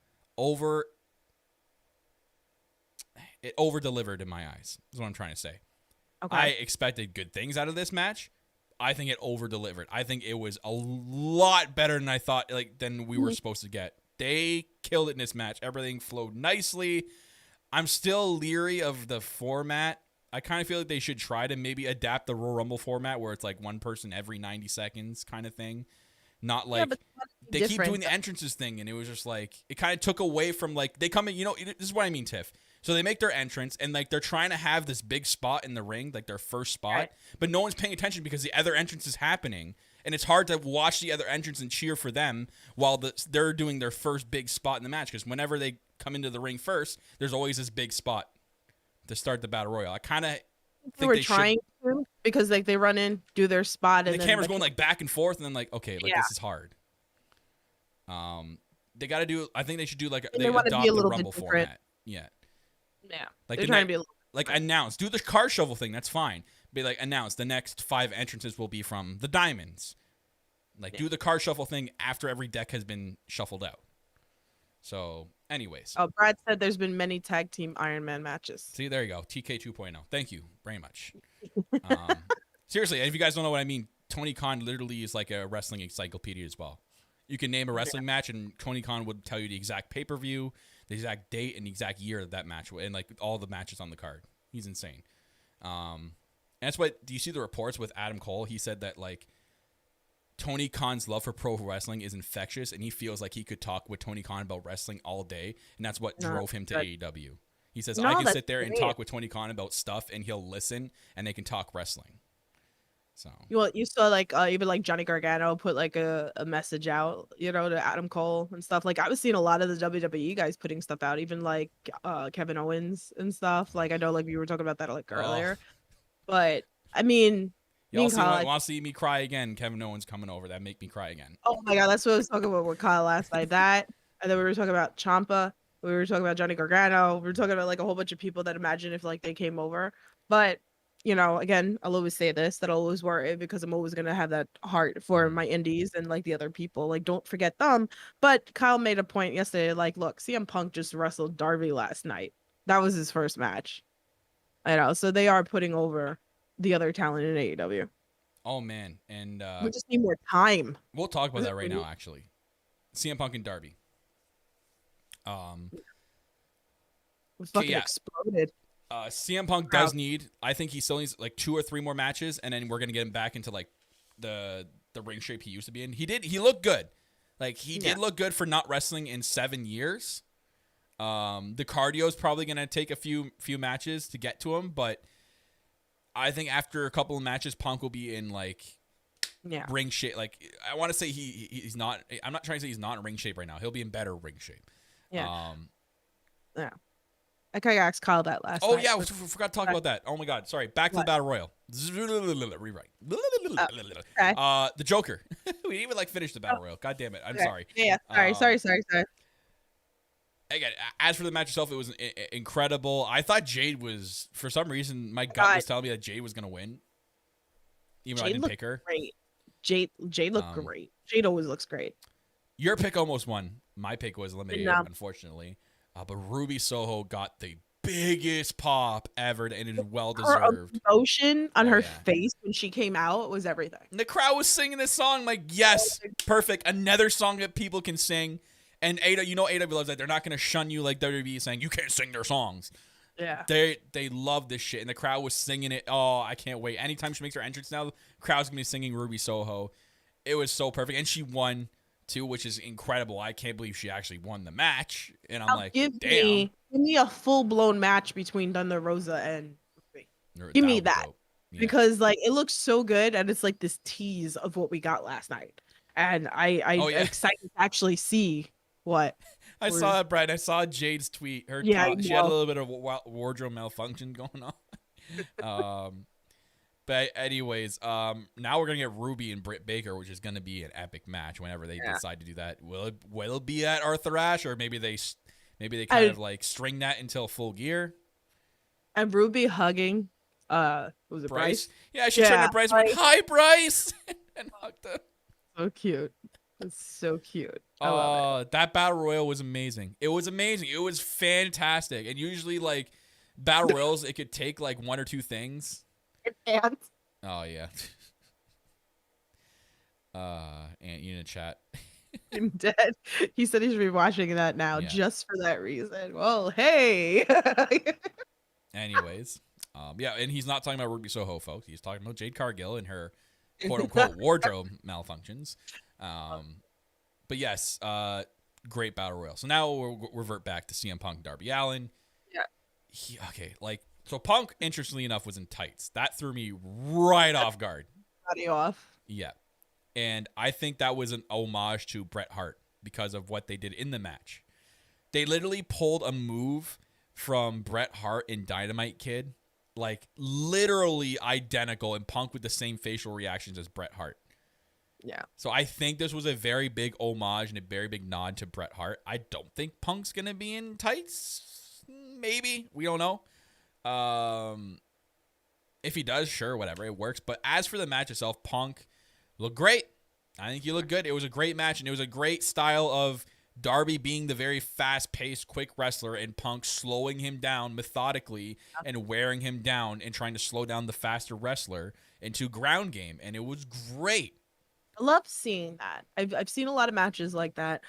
it over delivered in my eyes. Is what I'm trying to say. Okay. I expected good things out of this match. I think it over delivered. I think it was a lot better than I thought. Than we were supposed to get. They killed it in this match. Everything flowed nicely. I'm still leery of the format. I kind of feel like they should try to maybe adapt the Royal Rumble format where it's like one person every 90 seconds kind of thing. Not like they keep doing the entrances thing, and it was just like it kind of took away from like they come in. This is what I mean, Tiff. So they make their entrance, and like they're trying to have this big spot in the ring, like their first spot, right. But no one's paying attention because the other entrance is happening, and it's hard to watch the other entrance and cheer for them while they're doing their first big spot in the match. Because whenever they come into the ring first, there's always this big spot to start the battle royal. I kind of think they trying to because like they run in, do their spot, and the camera's going like back and forth, and then like okay, like this is hard. They got to do. I think they should do like they adopt the Rumble format. Yeah. Yeah. Like they're trying to be a little announce. Do the card shuffle thing. That's fine. Be like announce the next 5 entrances will be from the Diamonds. Like do the card shuffle thing after every deck has been shuffled out. So, anyways. Oh, Brad said there's been many tag team Iron Man matches. See, there you go. TK 2.0. Thank you very much. Seriously, if you guys don't know what I mean, Tony Khan literally is like a wrestling encyclopedia as well. You can name a wrestling match, and Tony Khan would tell you the exact pay-per-view, the exact date, and the exact year that match, and like all the matches on the card. He's insane. And that's what. Do you see the reports with Adam Cole? He said that like Tony Khan's love for pro wrestling is infectious, and he feels like he could talk with Tony Khan about wrestling all day, and that's what drove him to AEW. He says, I can sit there and talk with Tony Khan about stuff, and he'll listen, and they can talk wrestling. So you saw like even like Johnny Gargano put like a message out, to Adam Cole and stuff. Like I was seeing a lot of the WWE guys putting stuff out, even like Kevin Owens and stuff. Like I know like we were talking about that like earlier, but I mean, y'all want to see me cry again? Kevin Owens coming over, that make me cry again. Oh my god, that's what I was talking about with Kyle last night. That, and then we were talking about Ciampa. We were talking about Johnny Gargano. We were talking about like a whole bunch of people that imagine if like they came over, but. Again, I'll always say this, that I'll always worry because I'm always going to have that heart for my indies and like the other people. Like, don't forget them. But Kyle made a point yesterday, like, look, CM Punk just wrestled Darby last night. That was his first match. So they are putting over the other talent in AEW. Oh, man. And we just need more time. We'll talk about that right now, actually. CM Punk and Darby. We fucking exploded. CM Punk does need. I think he still needs like 2 or 3 more matches, and then we're gonna get him back into like the ring shape he used to be in. He looked good. Like he did look good for not wrestling in 7 years. The cardio is probably gonna take a few matches to get to him, but I think after a couple of matches, Punk will be in like ring shape. Like I want to say he's not. I'm not trying to say he's not in ring shape right now. He'll be in better ring shape. Yeah. I kind of asked Kyle that last night. Oh, yeah. We forgot to talk about that. Oh, my God. Sorry. Back to the Battle Royal. Rewrite. The Joker. We didn't even, finish the Battle Royal. God damn it. I'm sorry. Yeah. Sorry. Again, as for the match itself, it was incredible. I thought Jade was, for some reason, my gut was telling me that Jade was going to win. Even though I didn't pick her. Great. Jade looked great. Jade always looks great. Your pick almost won. My pick was eliminated, unfortunately. But Ruby Soho got the biggest pop ever, and it is well deserved. Her emotion on her face when she came out was everything. And the crowd was singing this song, like, yes, perfect. Another song that people can sing. And AEW loves that. They're not going to shun you like WWE saying you can't sing their songs. Yeah. They love this shit, and the crowd was singing it. Oh, I can't wait. Anytime she makes her entrance now, the crowd's going to be singing Ruby Soho. It was so perfect. And she won, too, which is incredible. I can't believe she actually won the match. And I'm like, damn. Give me a full-blown match between Thunder Rosa and Ruby. Give me that. Yeah. Because, it looks so good, and it's like this tease of what we got last night. And I'm excited to actually see what. I saw it, Brad. I saw Jade's tweet. She had a little bit of wardrobe malfunction going on. But anyways, now we're gonna get Ruby and Britt Baker, which is gonna be an epic match whenever they decide to do that. Will it be at Arthur Ashe, or maybe they kind of string that until Full Gear? And Ruby hugging, was it Bryce? Yeah, she turned to Bryce, went, "Hi, Bryce," and hugged him. So cute. It's so cute. I love it. That battle royal was amazing. It was amazing. It was fantastic. And usually, like, battle royals, it could take like one or two things. And Oh yeah. And you in the chat. I'm dead. He said he's rewatching that now just for that reason. Well, hey. Anyways, yeah, and he's not talking about Ruby Soho, folks. He's talking about Jade Cargill and her quote unquote wardrobe malfunctions. But yes, great battle royal. So now we'll revert back to CM Punk, Darby Allin. Yeah. So Punk, interestingly enough, was in tights. That threw me right off guard. Body off. Yeah. And I think that was an homage to Bret Hart because of what they did in the match. They literally pulled a move from Bret Hart in Dynamite Kid, like literally identical, and Punk with the same facial reactions as Bret Hart. Yeah. So I think this was a very big homage and a very big nod to Bret Hart. I don't think Punk's going to be in tights. Maybe. We don't know. If he does, sure, whatever. It works. But as for the match itself, Punk looked great. I think he looked good. It was a great match, and it was a great style of Darby being the very fast-paced, quick wrestler, and Punk slowing him down methodically and wearing him down and trying to slow down the faster wrestler into ground game. And it was great. I love seeing that. I've seen a lot of matches like that.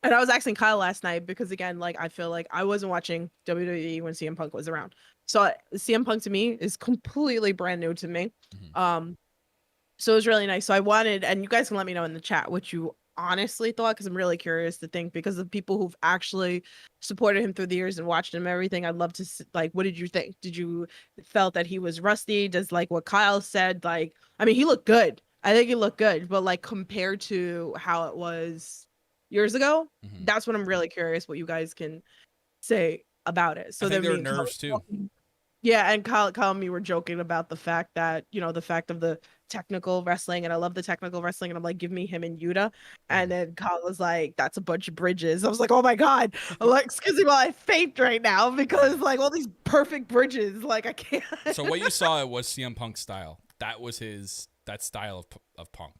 And I was asking Kyle last night because, again, like, I feel like I wasn't watching WWE when CM Punk was around. So CM Punk to me is completely brand new to me. Mm-hmm. So it was really nice. So I wanted, and you guys can let me know in the chat what you honestly thought, because I'm really curious to think, because of people who've actually supported him through the years and watched him and everything. I'd love to like, what did you think? Did you felt that he was rusty? Does like what Kyle said, like, I mean, he looked good. I think he looked good, but like compared to how it was years ago, that's what I'm really curious what you guys can say about it. So I think there me were nerves too. Yeah, and Kyle and me were joking about the fact that, you know, the fact of the technical wrestling, and I love the technical wrestling, and I'm like, give me him and Yuta. And then Kyle was like, that's a bunch of bridges. I was like, oh my God. I'm like, excuse me while I faint right now, because like all these perfect bridges, like I can't. So what you saw was CM Punk's style. That was that style of Punk.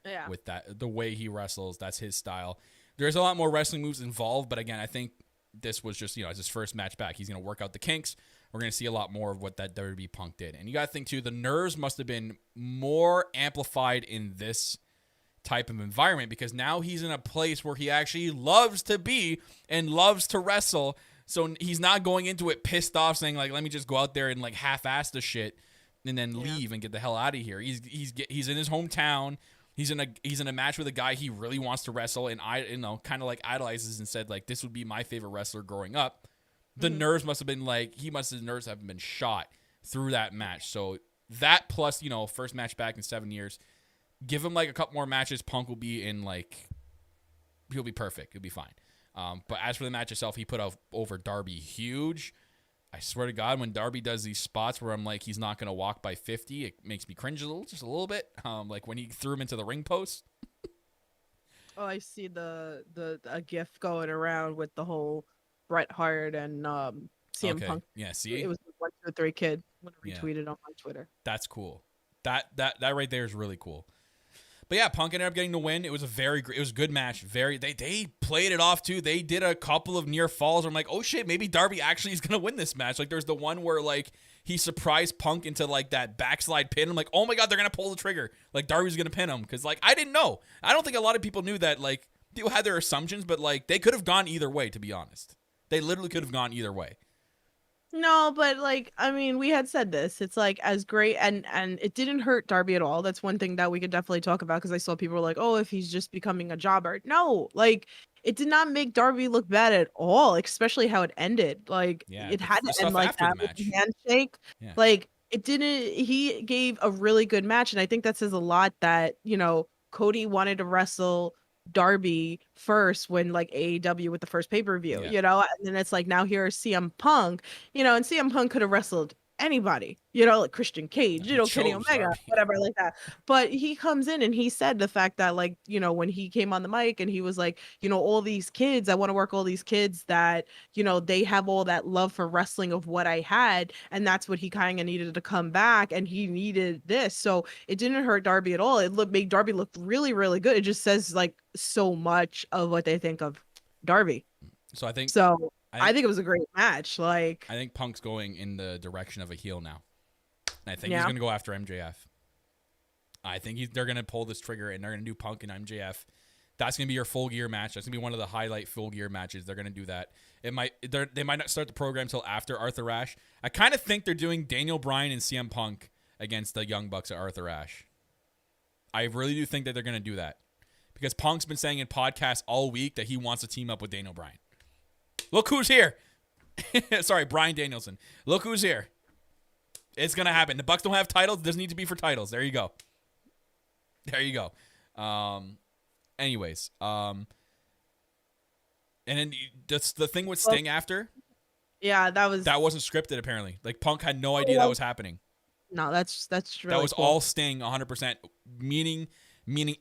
Yeah. With that, the way he wrestles, that's his style. There's a lot more wrestling moves involved, but again, I think this was just, you know, as his first match back. He's going to work out the kinks. We're going to see a lot more of what that WWE Punk did. And you got to think, too, the nerves must have been more amplified in this type of environment, because now he's in a place where he actually loves to be and loves to wrestle. So he's not going into it pissed off saying, like, let me just go out there and, like, half-ass the shit and then leave and get the hell out of here. He's in his hometown. He's in a match with a guy he really wants to wrestle, and kind of like idolizes and said, like, this would be my favorite wrestler growing up. The nerves must have been like, his nerves have been shot through that match. So that plus, you know, first match back in 7 years, give him like a couple more matches, Punk will be in like, he'll be perfect. He'll be fine. But as for the match itself, he put over Darby huge. I swear to God, when Darby does these spots where I'm like, he's not going to walk by 50, it makes me cringe just a little bit. Like when he threw him into the ring post. Oh, I see a GIF going around with the whole Bret Hart and CM Punk. Yeah, see? It was the 1, 2, 3 kid when I retweeted on my Twitter. That's cool. That right there is really cool. But yeah, Punk ended up getting the win. It was a good match. They played it off too. They did a couple of near falls. I'm like, oh shit, maybe Darby actually is gonna win this match. Like there's the one where like he surprised Punk into like that backslide pin. I'm like, oh my God, they're gonna pull the trigger. Like Darby's gonna pin him, because like I didn't know. I don't think a lot of people knew that. Like people had their assumptions, but like they could have gone either way. To be honest, they literally could have gone either way. No, but like, I mean, we had said this. It's like as great, and it didn't hurt Darby at all. That's one thing that we could definitely talk about, because I saw people were like, oh, if he's just becoming a jobber. No, like it did not make Darby look bad at all, especially how it ended. Like it had to end like that with the handshake. Yeah. Like it didn't. He gave a really good match, and I think that says a lot that, you know, Cody wanted to wrestle Darby first when like AEW with the first pay-per-view, you know, and then it's like now here's CM Punk, you know, and CM Punk could have wrestled anybody, like Christian Cage, Kenny chose Omega, Darby. whatever like that. But he comes in and he said the fact that, like, when he came on the mic and he was like, all these kids, I want to work all these kids that, they have all that love for wrestling of what I had. And that's what he kind of needed to come back, and he needed this. So it didn't hurt Darby at all. It made Darby look really, really good. It just says like so much of what they think of Darby. So I think it was a great match. Like, I think Punk's going in the direction of a heel now. And I think he's going to go after MJF. I think they're going to pull this trigger and they're going to do Punk and MJF. That's going to be your full gear match. That's going to be one of the highlight full gear matches. They're going to do that. They might not start the program until after Arthur Ashe. I kind of think they're doing Daniel Bryan and CM Punk against the Young Bucks at Arthur Ashe. I really do think that they're going to do that. Because Punk's been saying in podcasts all week that he wants to team up with Daniel Bryan. Look who's here. Sorry, Bryan Danielson. Look who's here. It's going to happen. The Bucks don't have titles. It doesn't need to be for titles. There you go. Anyways. And then that's the thing with Sting after. Yeah, that wasn't scripted apparently. Like Punk had no idea that was happening. No, that's really that was cool. all Sting 100%. Meaning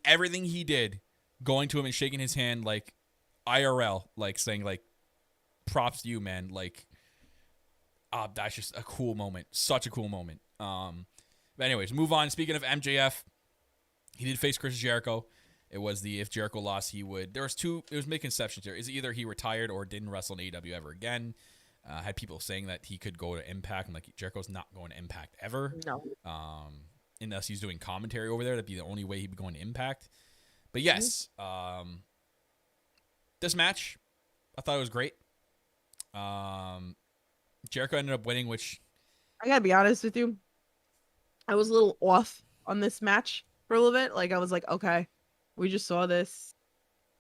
everything he did, going to him and shaking his hand like IRL, like saying like, props to you, man. Like, that's just a cool moment. Such a cool moment. But anyways, move on. Speaking of MJF, he did face Chris Jericho. It was if Jericho lost, he would. There was misconceptions here. Is either he retired or didn't wrestle in AEW ever again. Had people saying that he could go to Impact. I'm like, Jericho's not going to Impact ever. No. Unless he's doing commentary over there. That'd be the only way he'd be going to Impact. But yes, this match, I thought it was great. Jericho ended up winning, which I gotta be honest with you, I was a little off on this match for a little bit. Like, I was like, okay, we just saw this,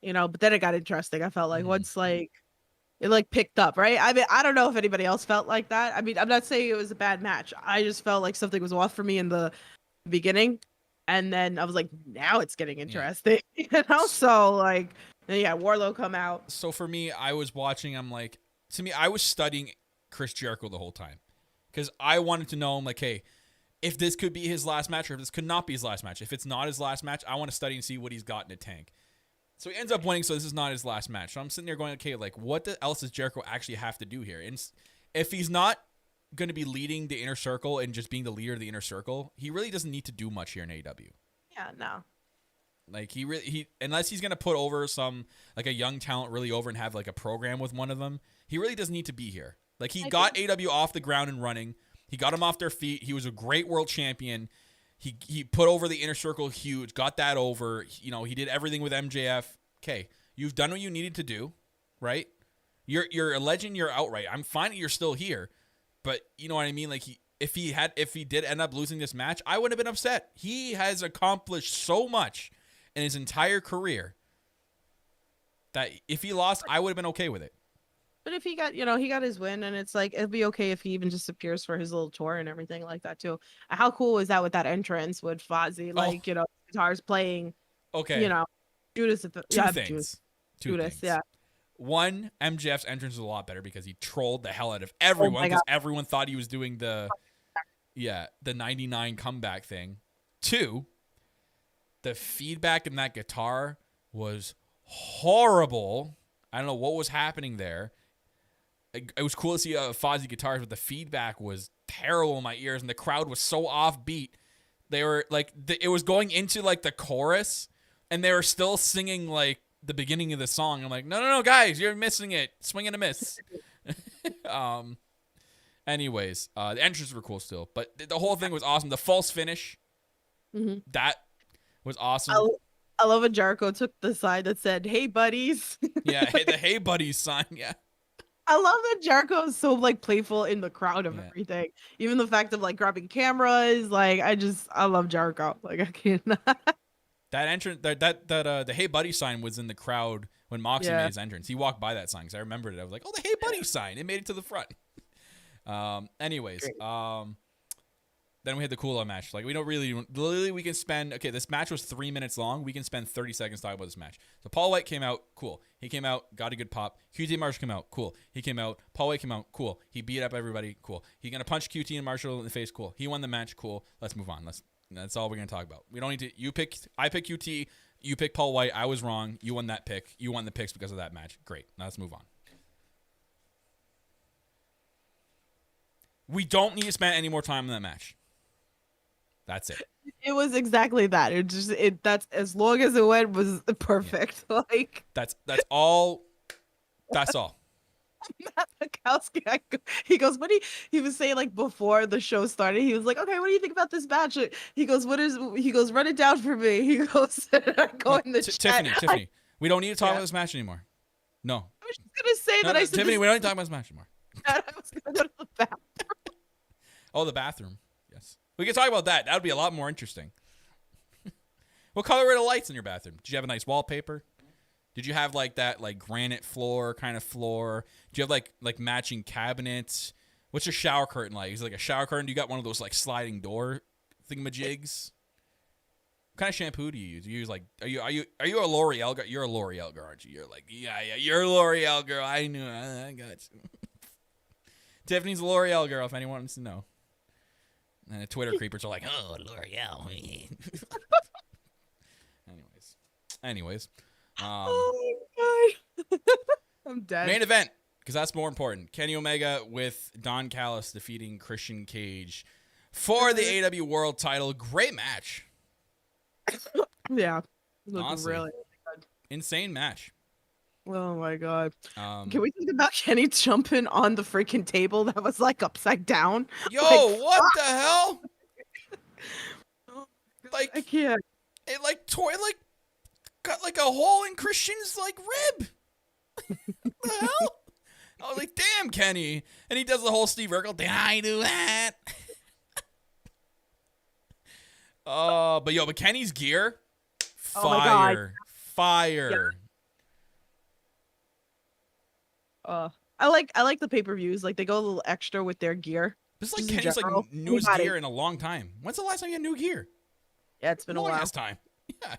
but then it got interesting. I felt like once like it like picked up, right? I mean, I don't know if anybody else felt like that. I mean, I'm not saying it was a bad match. I just felt like something was off for me in the beginning, and then I was like, now it's getting interesting. So like, yeah, Warlow come out. So for me, I was watching. I'm like, to me, I was studying Chris Jericho the whole time because I wanted to know, I'm like, hey, if this could be his last match or if this could not be his last match. If it's not his last match, I want to study and see what he's got in the tank. So he ends up winning, so this is not his last match. So I'm sitting there going, okay, like, what else does Jericho actually have to do here? And if he's not going to be leading the Inner Circle and just being the leader of the Inner Circle, he really doesn't need to do much here in AEW. Yeah, no. Like, he unless he's going to put over some, like, a young talent really over and have, like, a program with one of them, he really doesn't need to be here. Like, he got AEW off the ground and running. He got them off their feet. He was a great world champion. He put over the Inner Circle huge, got that over. He did everything with MJF. Okay, you've done what you needed to do, right? You're a legend. You're outright. I'm fine that you're still here, but you know what I mean? Like, if he did end up losing this match, I would have been upset. He has accomplished so much in his entire career that if he lost, I would have been okay with it. But if he got, he got his win, and it's like, it'd be okay if he even just appears for his little tour and everything like that too. How cool is that with that entrance with Fozzy? Like, guitars playing. Okay. Judas at the Two things. Yeah. One, MJF's entrance was a lot better because he trolled the hell out of everyone because everyone thought he was doing the 99 comeback thing. Two, the feedback in that guitar was horrible. I don't know what was happening there. It was cool to see Fozzy guitars, but the feedback was terrible in my ears, and the crowd was so offbeat. They were like, it was going into like the chorus, and they were still singing like the beginning of the song. I'm like, no, guys, you're missing it. Swing and a miss. Anyways, the entrances were cool still, but the whole thing was awesome. The false finish, that was awesome. I love when Jericho took the sign that said, "Hey, buddies." Yeah, the "Hey, buddies" sign. Yeah. I love that Jericho is so like playful in the crowd of everything. Even the fact of like grabbing cameras, like I love Jericho. Like, I can't. That entrance, the "Hey, buddy" sign was in the crowd when Moxley made his entrance. He walked by that sign because I remembered it. I was like, "Oh, the "Hey, buddy" sign!" It made it to the front. Anyways, then Then we had the cool-on match. Like, we don't really, literally, we can spend, okay, this match was 3 minutes long. We can spend 30 seconds talking about this match. So Paul White came out, cool. He came out, got a good pop. QT Marshall came out, cool. He came out. Paul White came out, cool. He beat up everybody, cool. He gonna punch QT and Marshall in the face, cool. He won the match, cool. Let's move on. That's all we're gonna talk about. We don't need to. I pick QT. You pick Paul White. I was wrong. You won that pick. You won the picks because of that match. Great. Now let's move on. We don't need to spend any more time on that match. That's it. It was exactly that. That's as long as it went was perfect. Yeah. Like that's all. That's all. Matt Mikowski, he goes, what he was saying like before the show started, he was like, okay, what do you think about this match? He goes, run it down for me. He goes, go in the chat. Tiffany, we don't need to talk about this match anymore. No. I was just going to say that I said Tiffany, we don't need to talk about this match anymore. I was going to go to the bathroom. Oh, the bathroom. Yes. We can talk about that. That would be a lot more interesting. What color were the lights in your bathroom? Did you have a nice wallpaper? Did you have like that like granite floor kind of floor? Do you have like matching cabinets? What's your shower curtain like? Is it like a shower curtain? Do you got one of those like sliding door thingamajigs? What kind of shampoo do you use? Do you use like are you a L'Oreal girl? You're a L'Oreal girl, aren't you? You're like yeah, you're a L'Oreal girl. I knew I got you. Tiffany's a L'Oreal girl if anyone wants to know. And the Twitter creepers are like, oh, L'Oreal. Anyways. Oh my God. I'm dead. Main event, because that's more important. Kenny Omega with Don Callis defeating Christian Cage for the AEW World title. Great match. Yeah. Honestly, really good. Insane match. Oh my God. Can we think about Kenny jumping on the freaking table that was like upside down? Yo, like, what the hell? Oh, like I can't. It like got like a hole in Christian's like rib. What the hell? I was like, damn, Kenny. And he does the whole Steve Urkel, did I do that? But Kenny's gear, fire. Fire. Yeah. I like the pay-per-views. Like they go a little extra with their gear. This is like Kenny's like newest gear in a long time. When's the last time you had new gear? Yeah, it's been a while. Last time. Yeah.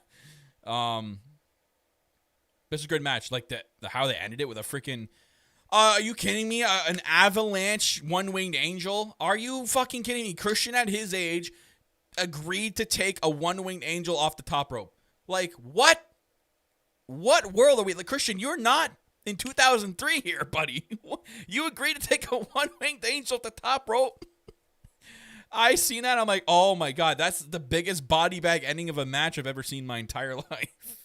This is a good match. Like how they ended it with a freaking. Are you kidding me? An avalanche one-winged angel? Are you fucking kidding me? Christian at his age agreed to take a one-winged angel off the top rope. Like what? What world are we? Like Christian, you're not in 2003 here, buddy. You agreed to take a one-winged angel off the top rope. I seen that. I'm like, oh my God, that's the biggest body bag ending of a match I've ever seen in my entire life.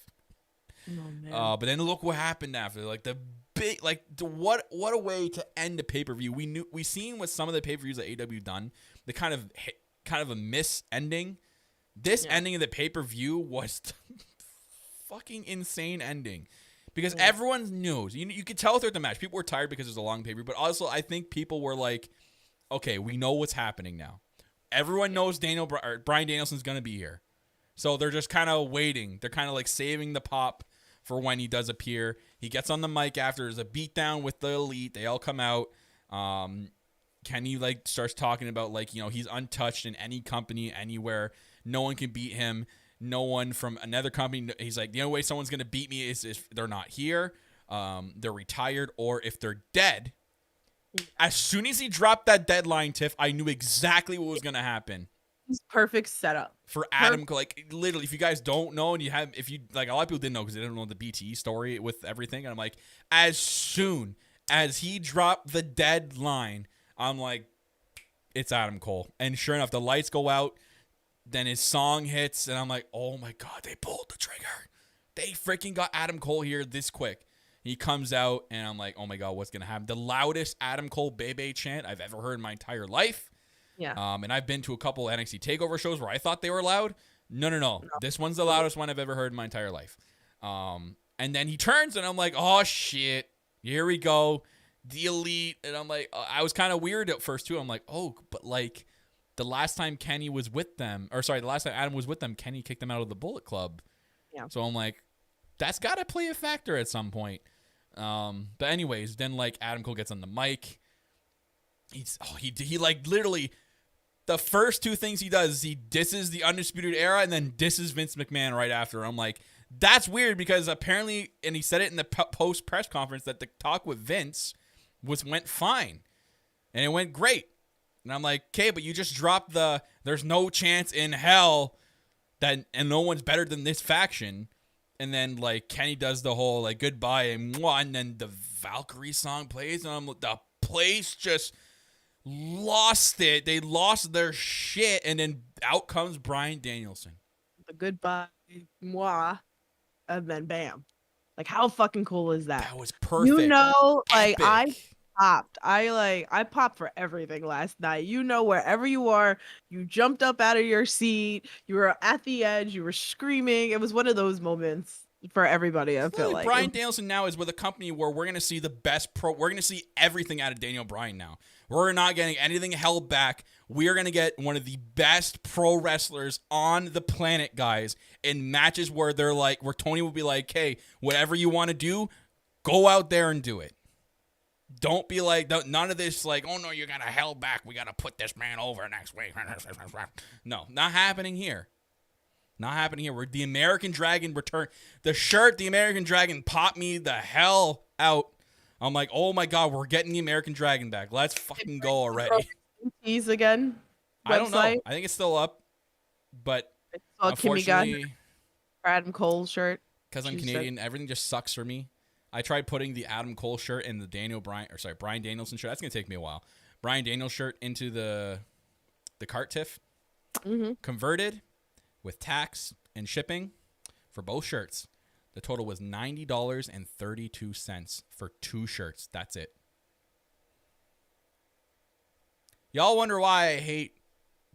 Oh, man. But then look what happened after. Like the big, like what a way to end a pay-per-view. We seen with some of the pay-per-views that AEW done, the kind of a miss ending. This ending of the pay-per-view was fucking insane ending. Because everyone knows. You could tell throughout the match. People were tired because it was a long pay-per-view. But also, I think people were like, okay, we know what's happening now. Everyone knows Bryan Danielson's going to be here. So they're just kind of waiting. They're kind of like saving the pop for when he does appear. He gets on the mic after there's a beatdown with the Elite. They all come out. Kenny like starts talking about like, you know, he's untouched in any company, anywhere. No one can beat him. No one from another company. He's like, the only way someone's going to beat me is if they're not here, they're retired, or if they're dead. As soon as he dropped that deadline, Tiff, I knew exactly what was going to happen. It's perfect setup. For Adam, like, literally, if you guys don't know, and like, a lot of people didn't know because they didn't know the BT story with everything. And I'm like, as soon as he dropped the deadline, I'm like, it's Adam Cole. And sure enough, the lights go out. Then his song hits, and I'm like, oh my God, they pulled the trigger. They freaking got Adam Cole here this quick. He comes out, and I'm like, oh my God, what's going to happen? The loudest Adam Cole Bebe chant I've ever heard in my entire life. Yeah. And I've been to a couple NXT TakeOver shows where I thought they were loud. No. This one's the loudest one I've ever heard in my entire life. And then he turns, and I'm like, oh shit, here we go. The Elite. And I'm like, I was kind of weird at first too. I'm like, oh, but like, the last time Kenny was with them, the last time Adam was with them, Kenny kicked them out of the Bullet Club. Yeah. So I'm like, that's got to play a factor at some point. But anyways, then like Adam Cole gets on the mic. He like literally the first two things he does is he disses the Undisputed Era and then disses Vince McMahon right after. I'm like, that's weird because apparently, and he said it in the post press conference that the talk with Vince went fine and it went great. And I'm like, okay, but you just dropped there's no chance in hell that and no one's better than this faction. And then like Kenny does the whole like goodbye and mwah, and then the Valkyrie song plays and the place just lost it. They lost their shit, and then out comes Bryan Danielson. The goodbye, moi, and then bam. Like, how fucking cool is that? That was perfect. You know, like Epic. I popped for everything last night. You know, wherever you are, you jumped up out of your seat. You were at the edge. You were screaming. It was one of those moments for everybody. I feel like Bryan Danielson now is with a company where we're gonna see the best we're gonna see everything out of Daniel Bryan now. We're not getting anything held back. We are gonna get one of the best pro wrestlers on the planet, guys, in matches where they're like, where Tony will be like, "Hey, whatever you want to do, go out there and do it. Don't be like none of this like, oh no, you're gonna held back. We gotta put this man over next week." No, not happening here. Not happening here. Where the American Dragon return. The shirt, the American Dragon popped me the hell out. I'm like, oh my God, we're getting the American Dragon back. Let's fucking go already. Tease again. I don't know. I think it's still up. But unfortunately, Adam Cole shirt. Because I'm Canadian, everything just sucks for me. I tried putting the Adam Cole shirt and the Bryan Danielson shirt. That's going to take me a while. Bryan Danielson shirt into the cart tiff. Mm-hmm. Converted with tax and shipping for both shirts. The total was $90.32 for two shirts. That's it. Y'all wonder why I hate.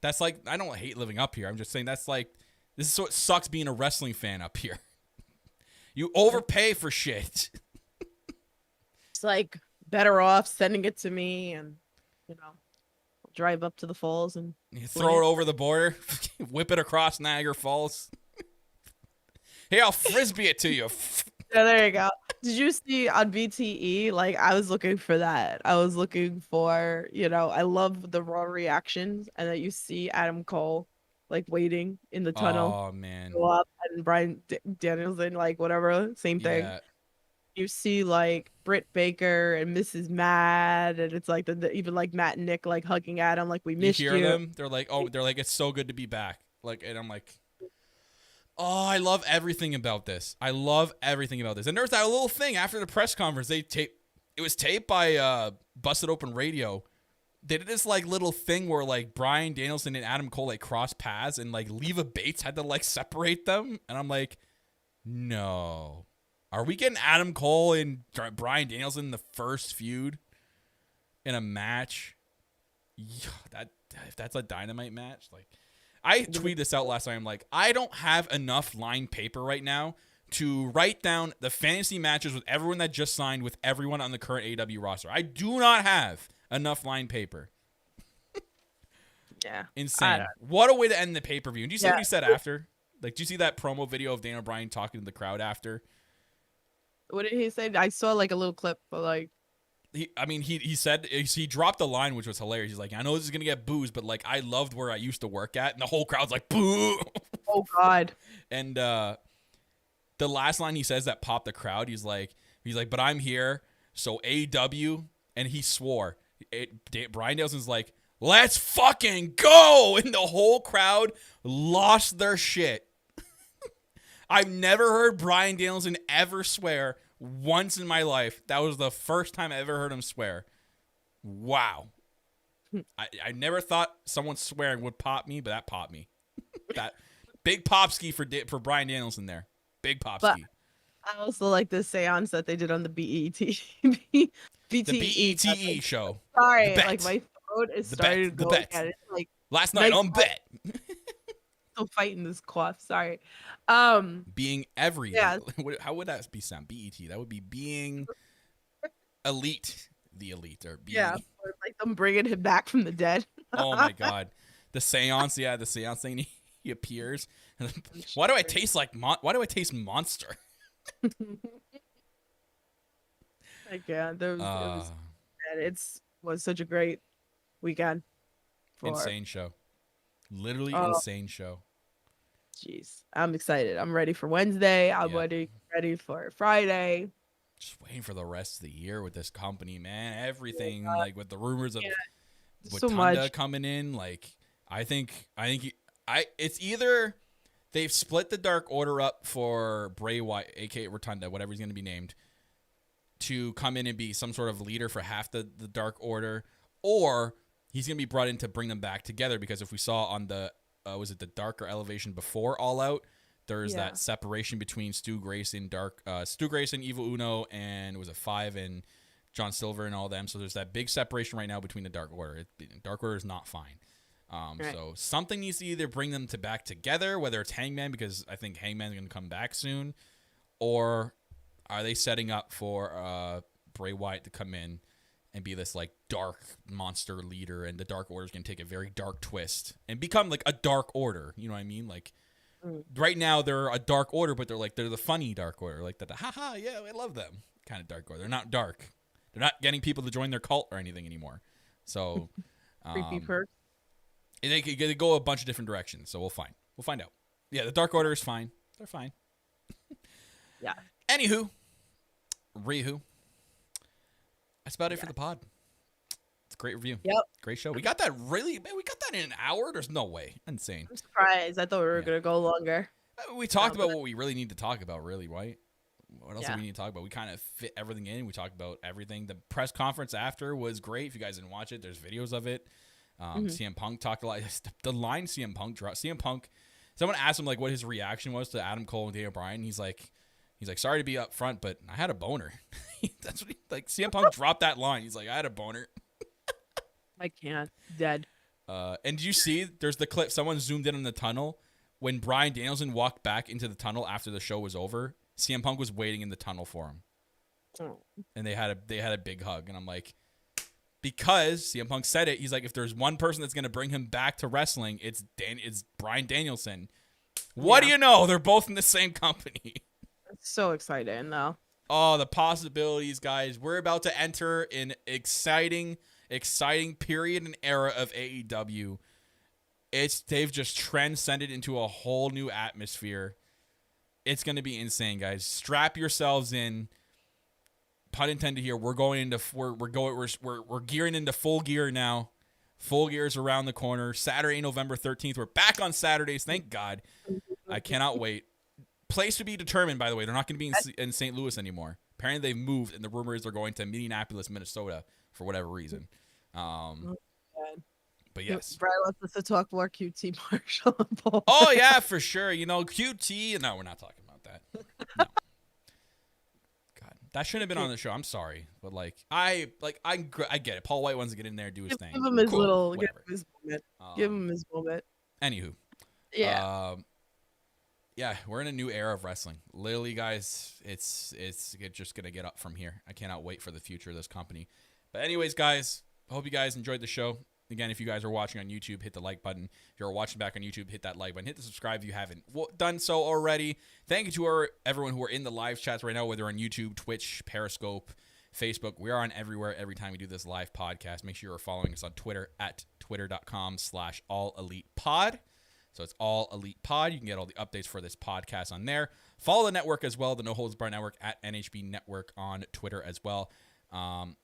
That's like, I don't hate living up here. I'm just saying this is what sucks being a wrestling fan up here. You overpay for shit. It's like better off sending it to me and, drive up to the falls and you throw it over the border, whip it across Niagara Falls. Hey, I'll frisbee it to you. Yeah, there you go. Did you see on BTE? Like, I was looking for that. I was looking for, I love the raw reactions, and that you see Adam Cole like waiting in the tunnel. Oh man. Go up, and Bryan Danielson, like whatever, same thing. Yeah. You see like Britt Baker and Mrs. Mad, and it's like even like Matt and Nick like hugging at him, like we missed you. You hear them? They're like, it's so good to be back. Like, and I'm like, oh, I love everything about this. I love everything about this. And there was that little thing after the press conference. It was taped by Busted Open Radio. They did this like little thing where like Bryan Danielson and Adam Cole like cross paths, and like Leva Bates had to like separate them. And I'm like, no. Are we getting Adam Cole and Bryan Danielson in the first feud in a match? Yeah, if that's a Dynamite match, like I tweeted this out last night. I'm like, I don't have enough line paper right now to write down the fantasy matches with everyone that just signed with everyone on the current AEW roster. I do not have enough line paper. Yeah. Insane. What a way to end the pay-per-view. And do you see what he said after? Like, do you see that promo video of Daniel Bryan talking to the crowd after? What did he say? I saw like a little clip, but like he said he dropped a line which was hilarious. He's like, I know this is gonna get boos, but like I loved where I used to work at, and the whole crowd's like, boo. Oh God. And the last line he says that popped the crowd. He's like, but I'm here, so AEW, and he swore. Bryan Danielson's like, let's fucking go, and the whole crowd lost their shit. I've never heard Bryan Danielson ever swear once in my life. That was the first time I ever heard him swear. Wow. I never thought someone swearing would pop me, but that popped me. That big popski for Bryan Danielson there. Big popski. But I also like the seance that they did on the BET. The BETE show. Sorry, like my throat is starting to go again. It's like last night on Bet. Still fighting this cough. Sorry. Being every. Yeah. How would that be sound? BET. That would be being elite. The elite or being. Yeah. Or like them bringing him back from the dead. Oh my God. The seance. Yeah. The seance thing. He appears. Why do I taste like? Why do I taste monster? I can't. It was such a great weekend. Insane show. Literally Oh, insane show. jeez. I'm excited. I'm ready for Wednesday. I'm Yeah. ready for Friday. Just waiting for the rest of the year with this company, man. Everything, like with the rumors of Yeah, with so Tunda much. coming in, like it's either they've split the Dark Order up for Bray Wyatt, aka Rotunda, whatever he's going to be named, to come in and be some sort of leader for half the Dark Order, or he's going to be brought in to bring them back together. Because if we saw on the was it the Dark or Elevation before All Out, there's that separation between Stu Grayson, Evil Uno, and was it Five and John Silver and all them. So there's that big separation right now between the Dark Order. Dark Order is not fine. Right. So something needs to either bring them back together, whether it's Hangman, because I think Hangman's going to come back soon, or are they setting up for Bray Wyatt to come in and be this like dark monster leader, and the Dark Order is going to take a very dark twist and become like a Dark Order? You know what I mean? Like right now they're a Dark Order, but they're the funny Dark Order, like the haha, yeah, I love them kind of Dark Order. They're not dark. They're not getting people to join their cult or anything anymore. So Creepy perks. they could go a bunch of different directions. So we'll find out. Yeah, the Dark Order is fine. They're fine. Yeah. Anywho, Rihu. That's about it for the pod. It's a great review. Yep. Great show. We got that in an hour? There's no way. Insane. I'm surprised. I thought we were gonna go longer. We talked about what we really need to talk about, really, right? What else do Yeah. we need to talk about? We kind of fit everything in. We talked about everything. The press conference after was great. If you guys didn't watch it, there's videos of it. CM Punk talked a lot. The line CM Punk dropped. CM Punk, someone asked him like what his reaction was to Adam Cole and Daniel Bryan. He's like, sorry to be up front, but I had a boner. That's what CM Punk dropped that line. He's like, I had a boner. I can't. Dead. And did you see? There's the clip. Someone zoomed in on the tunnel when Bryan Danielson walked back into the tunnel after the show was over. CM Punk was waiting in the tunnel for him, and they had a big hug. And I'm like, because CM Punk said it, he's like, if there's one person that's gonna bring him back to wrestling, it's Bryan Danielson. What do you know? They're both in the same company. It's so exciting though. Oh, the possibilities, guys. We're about to enter an exciting period and era of AEW. They've just transcended into a whole new atmosphere. It's going to be insane, guys. Strap yourselves in. Pun intended here. We're gearing into full gear now. Full gear is around the corner. Saturday, November 13th. We're back on Saturdays. Thank God. I cannot wait. Place to be determined, by the way. They're not going to be in St. Louis anymore. Apparently they've moved, and the rumor is they're going to Minneapolis, Minnesota for whatever reason. But yes. Brian wants us to talk more QT Marshall and Paul. Oh yeah, for sure. You know, QT. No, we're not talking about that. No. God, that shouldn't have been on the show. I'm sorry, but I get it. Paul White wants to get in there and do his thing. Give him his Cool, give him his moment. Give him his moment. Anywho, Yeah. Yeah, we're in a new era of wrestling. Literally, guys, it's just gonna get up from here. I cannot wait for the future of this company. But anyways, guys, I hope you guys enjoyed the show. Again, if you guys are watching on YouTube, hit the like button. If you're watching back on YouTube, hit that like button. Hit the subscribe if you haven't done so already. Thank you to everyone who are in the live chats right now, whether on YouTube, Twitch, Periscope, Facebook. We are on everywhere every time we do this live podcast. Make sure you're following us on Twitter at twitter.com/AllElitePod. So it's All Elite Pod. You can get all the updates for this podcast on there. Follow the network as well, the No Holds Barred Network at NHB Network on Twitter as well.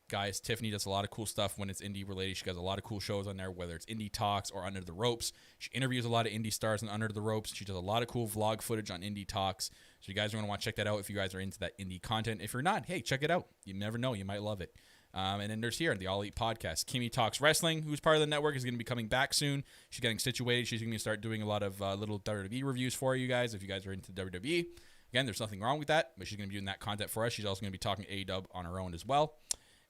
Guys, Tiffany does a lot of cool stuff when it's indie related. She does a lot of cool shows on there, whether it's Indie Talks or Under the Ropes. She interviews a lot of indie stars on Under the Ropes. She does a lot of cool vlog footage on Indie Talks. So you guys are going to want to check that out if you guys are into that indie content. If you're not, hey, check it out. You never know. You might love it. And then there's here, the All Elite Podcast. Kimmy Talks Wrestling, who's part of the network, is going to be coming back soon. She's getting situated. She's going to start doing a lot of little WWE reviews for you guys if you guys are into WWE. Again, there's nothing wrong with that, but she's going to be doing that content for us. She's also going to be talking AEW on her own as well.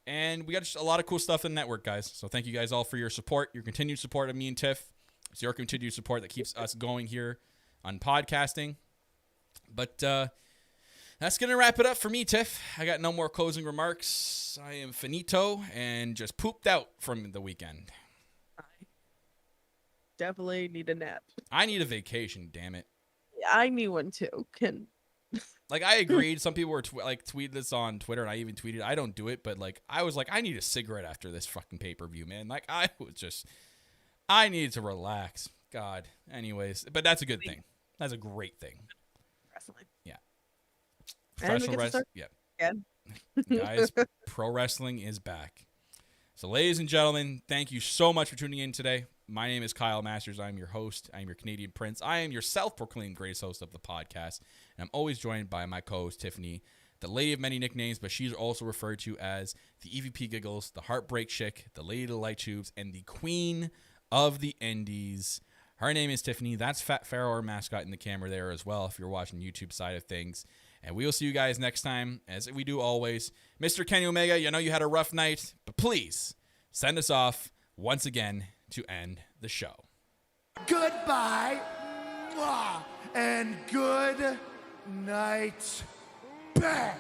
And we got just a lot of cool stuff in the network, guys. So thank you guys all for your support, your continued support of me and Tiff. It's your continued support that keeps us going here on podcasting. But that's going to wrap it up for me, Tiff. I got no more closing remarks. I am finito and just pooped out from the weekend. I definitely need a nap. I need a vacation, damn it. I need one too. I agreed. Some people were tweeted this on Twitter, and I even tweeted. I don't do it, but I was like, I need a cigarette after this fucking pay-per-view, man. I needed to relax. God. Anyways, but that's a good thing. That's a great thing. Wrestling. Yeah. And we Professional get to wrestling. start Yeah. again. Guys, pro wrestling is back. So, ladies and gentlemen, thank you so much for tuning in today. My name is Kyle Masters. I'm your host. I'm your Canadian Prince. I am your self-proclaimed greatest host of the podcast. And I'm always joined by my co-host, Tiffany, the lady of many nicknames, but she's also referred to as the EVP Giggles, the Heartbreak Chick, the Lady of the Light Tubes, and the Queen of the Indies. Her name is Tiffany. That's Fat Pharaoh, our mascot, in the camera there as well, if you're watching YouTube side of things. And we will see you guys next time, as we do always. Mr. Kenny Omega, you know you had a rough night, but please send us off once again to end the show. Goodbye, mwah, and good night. Bang!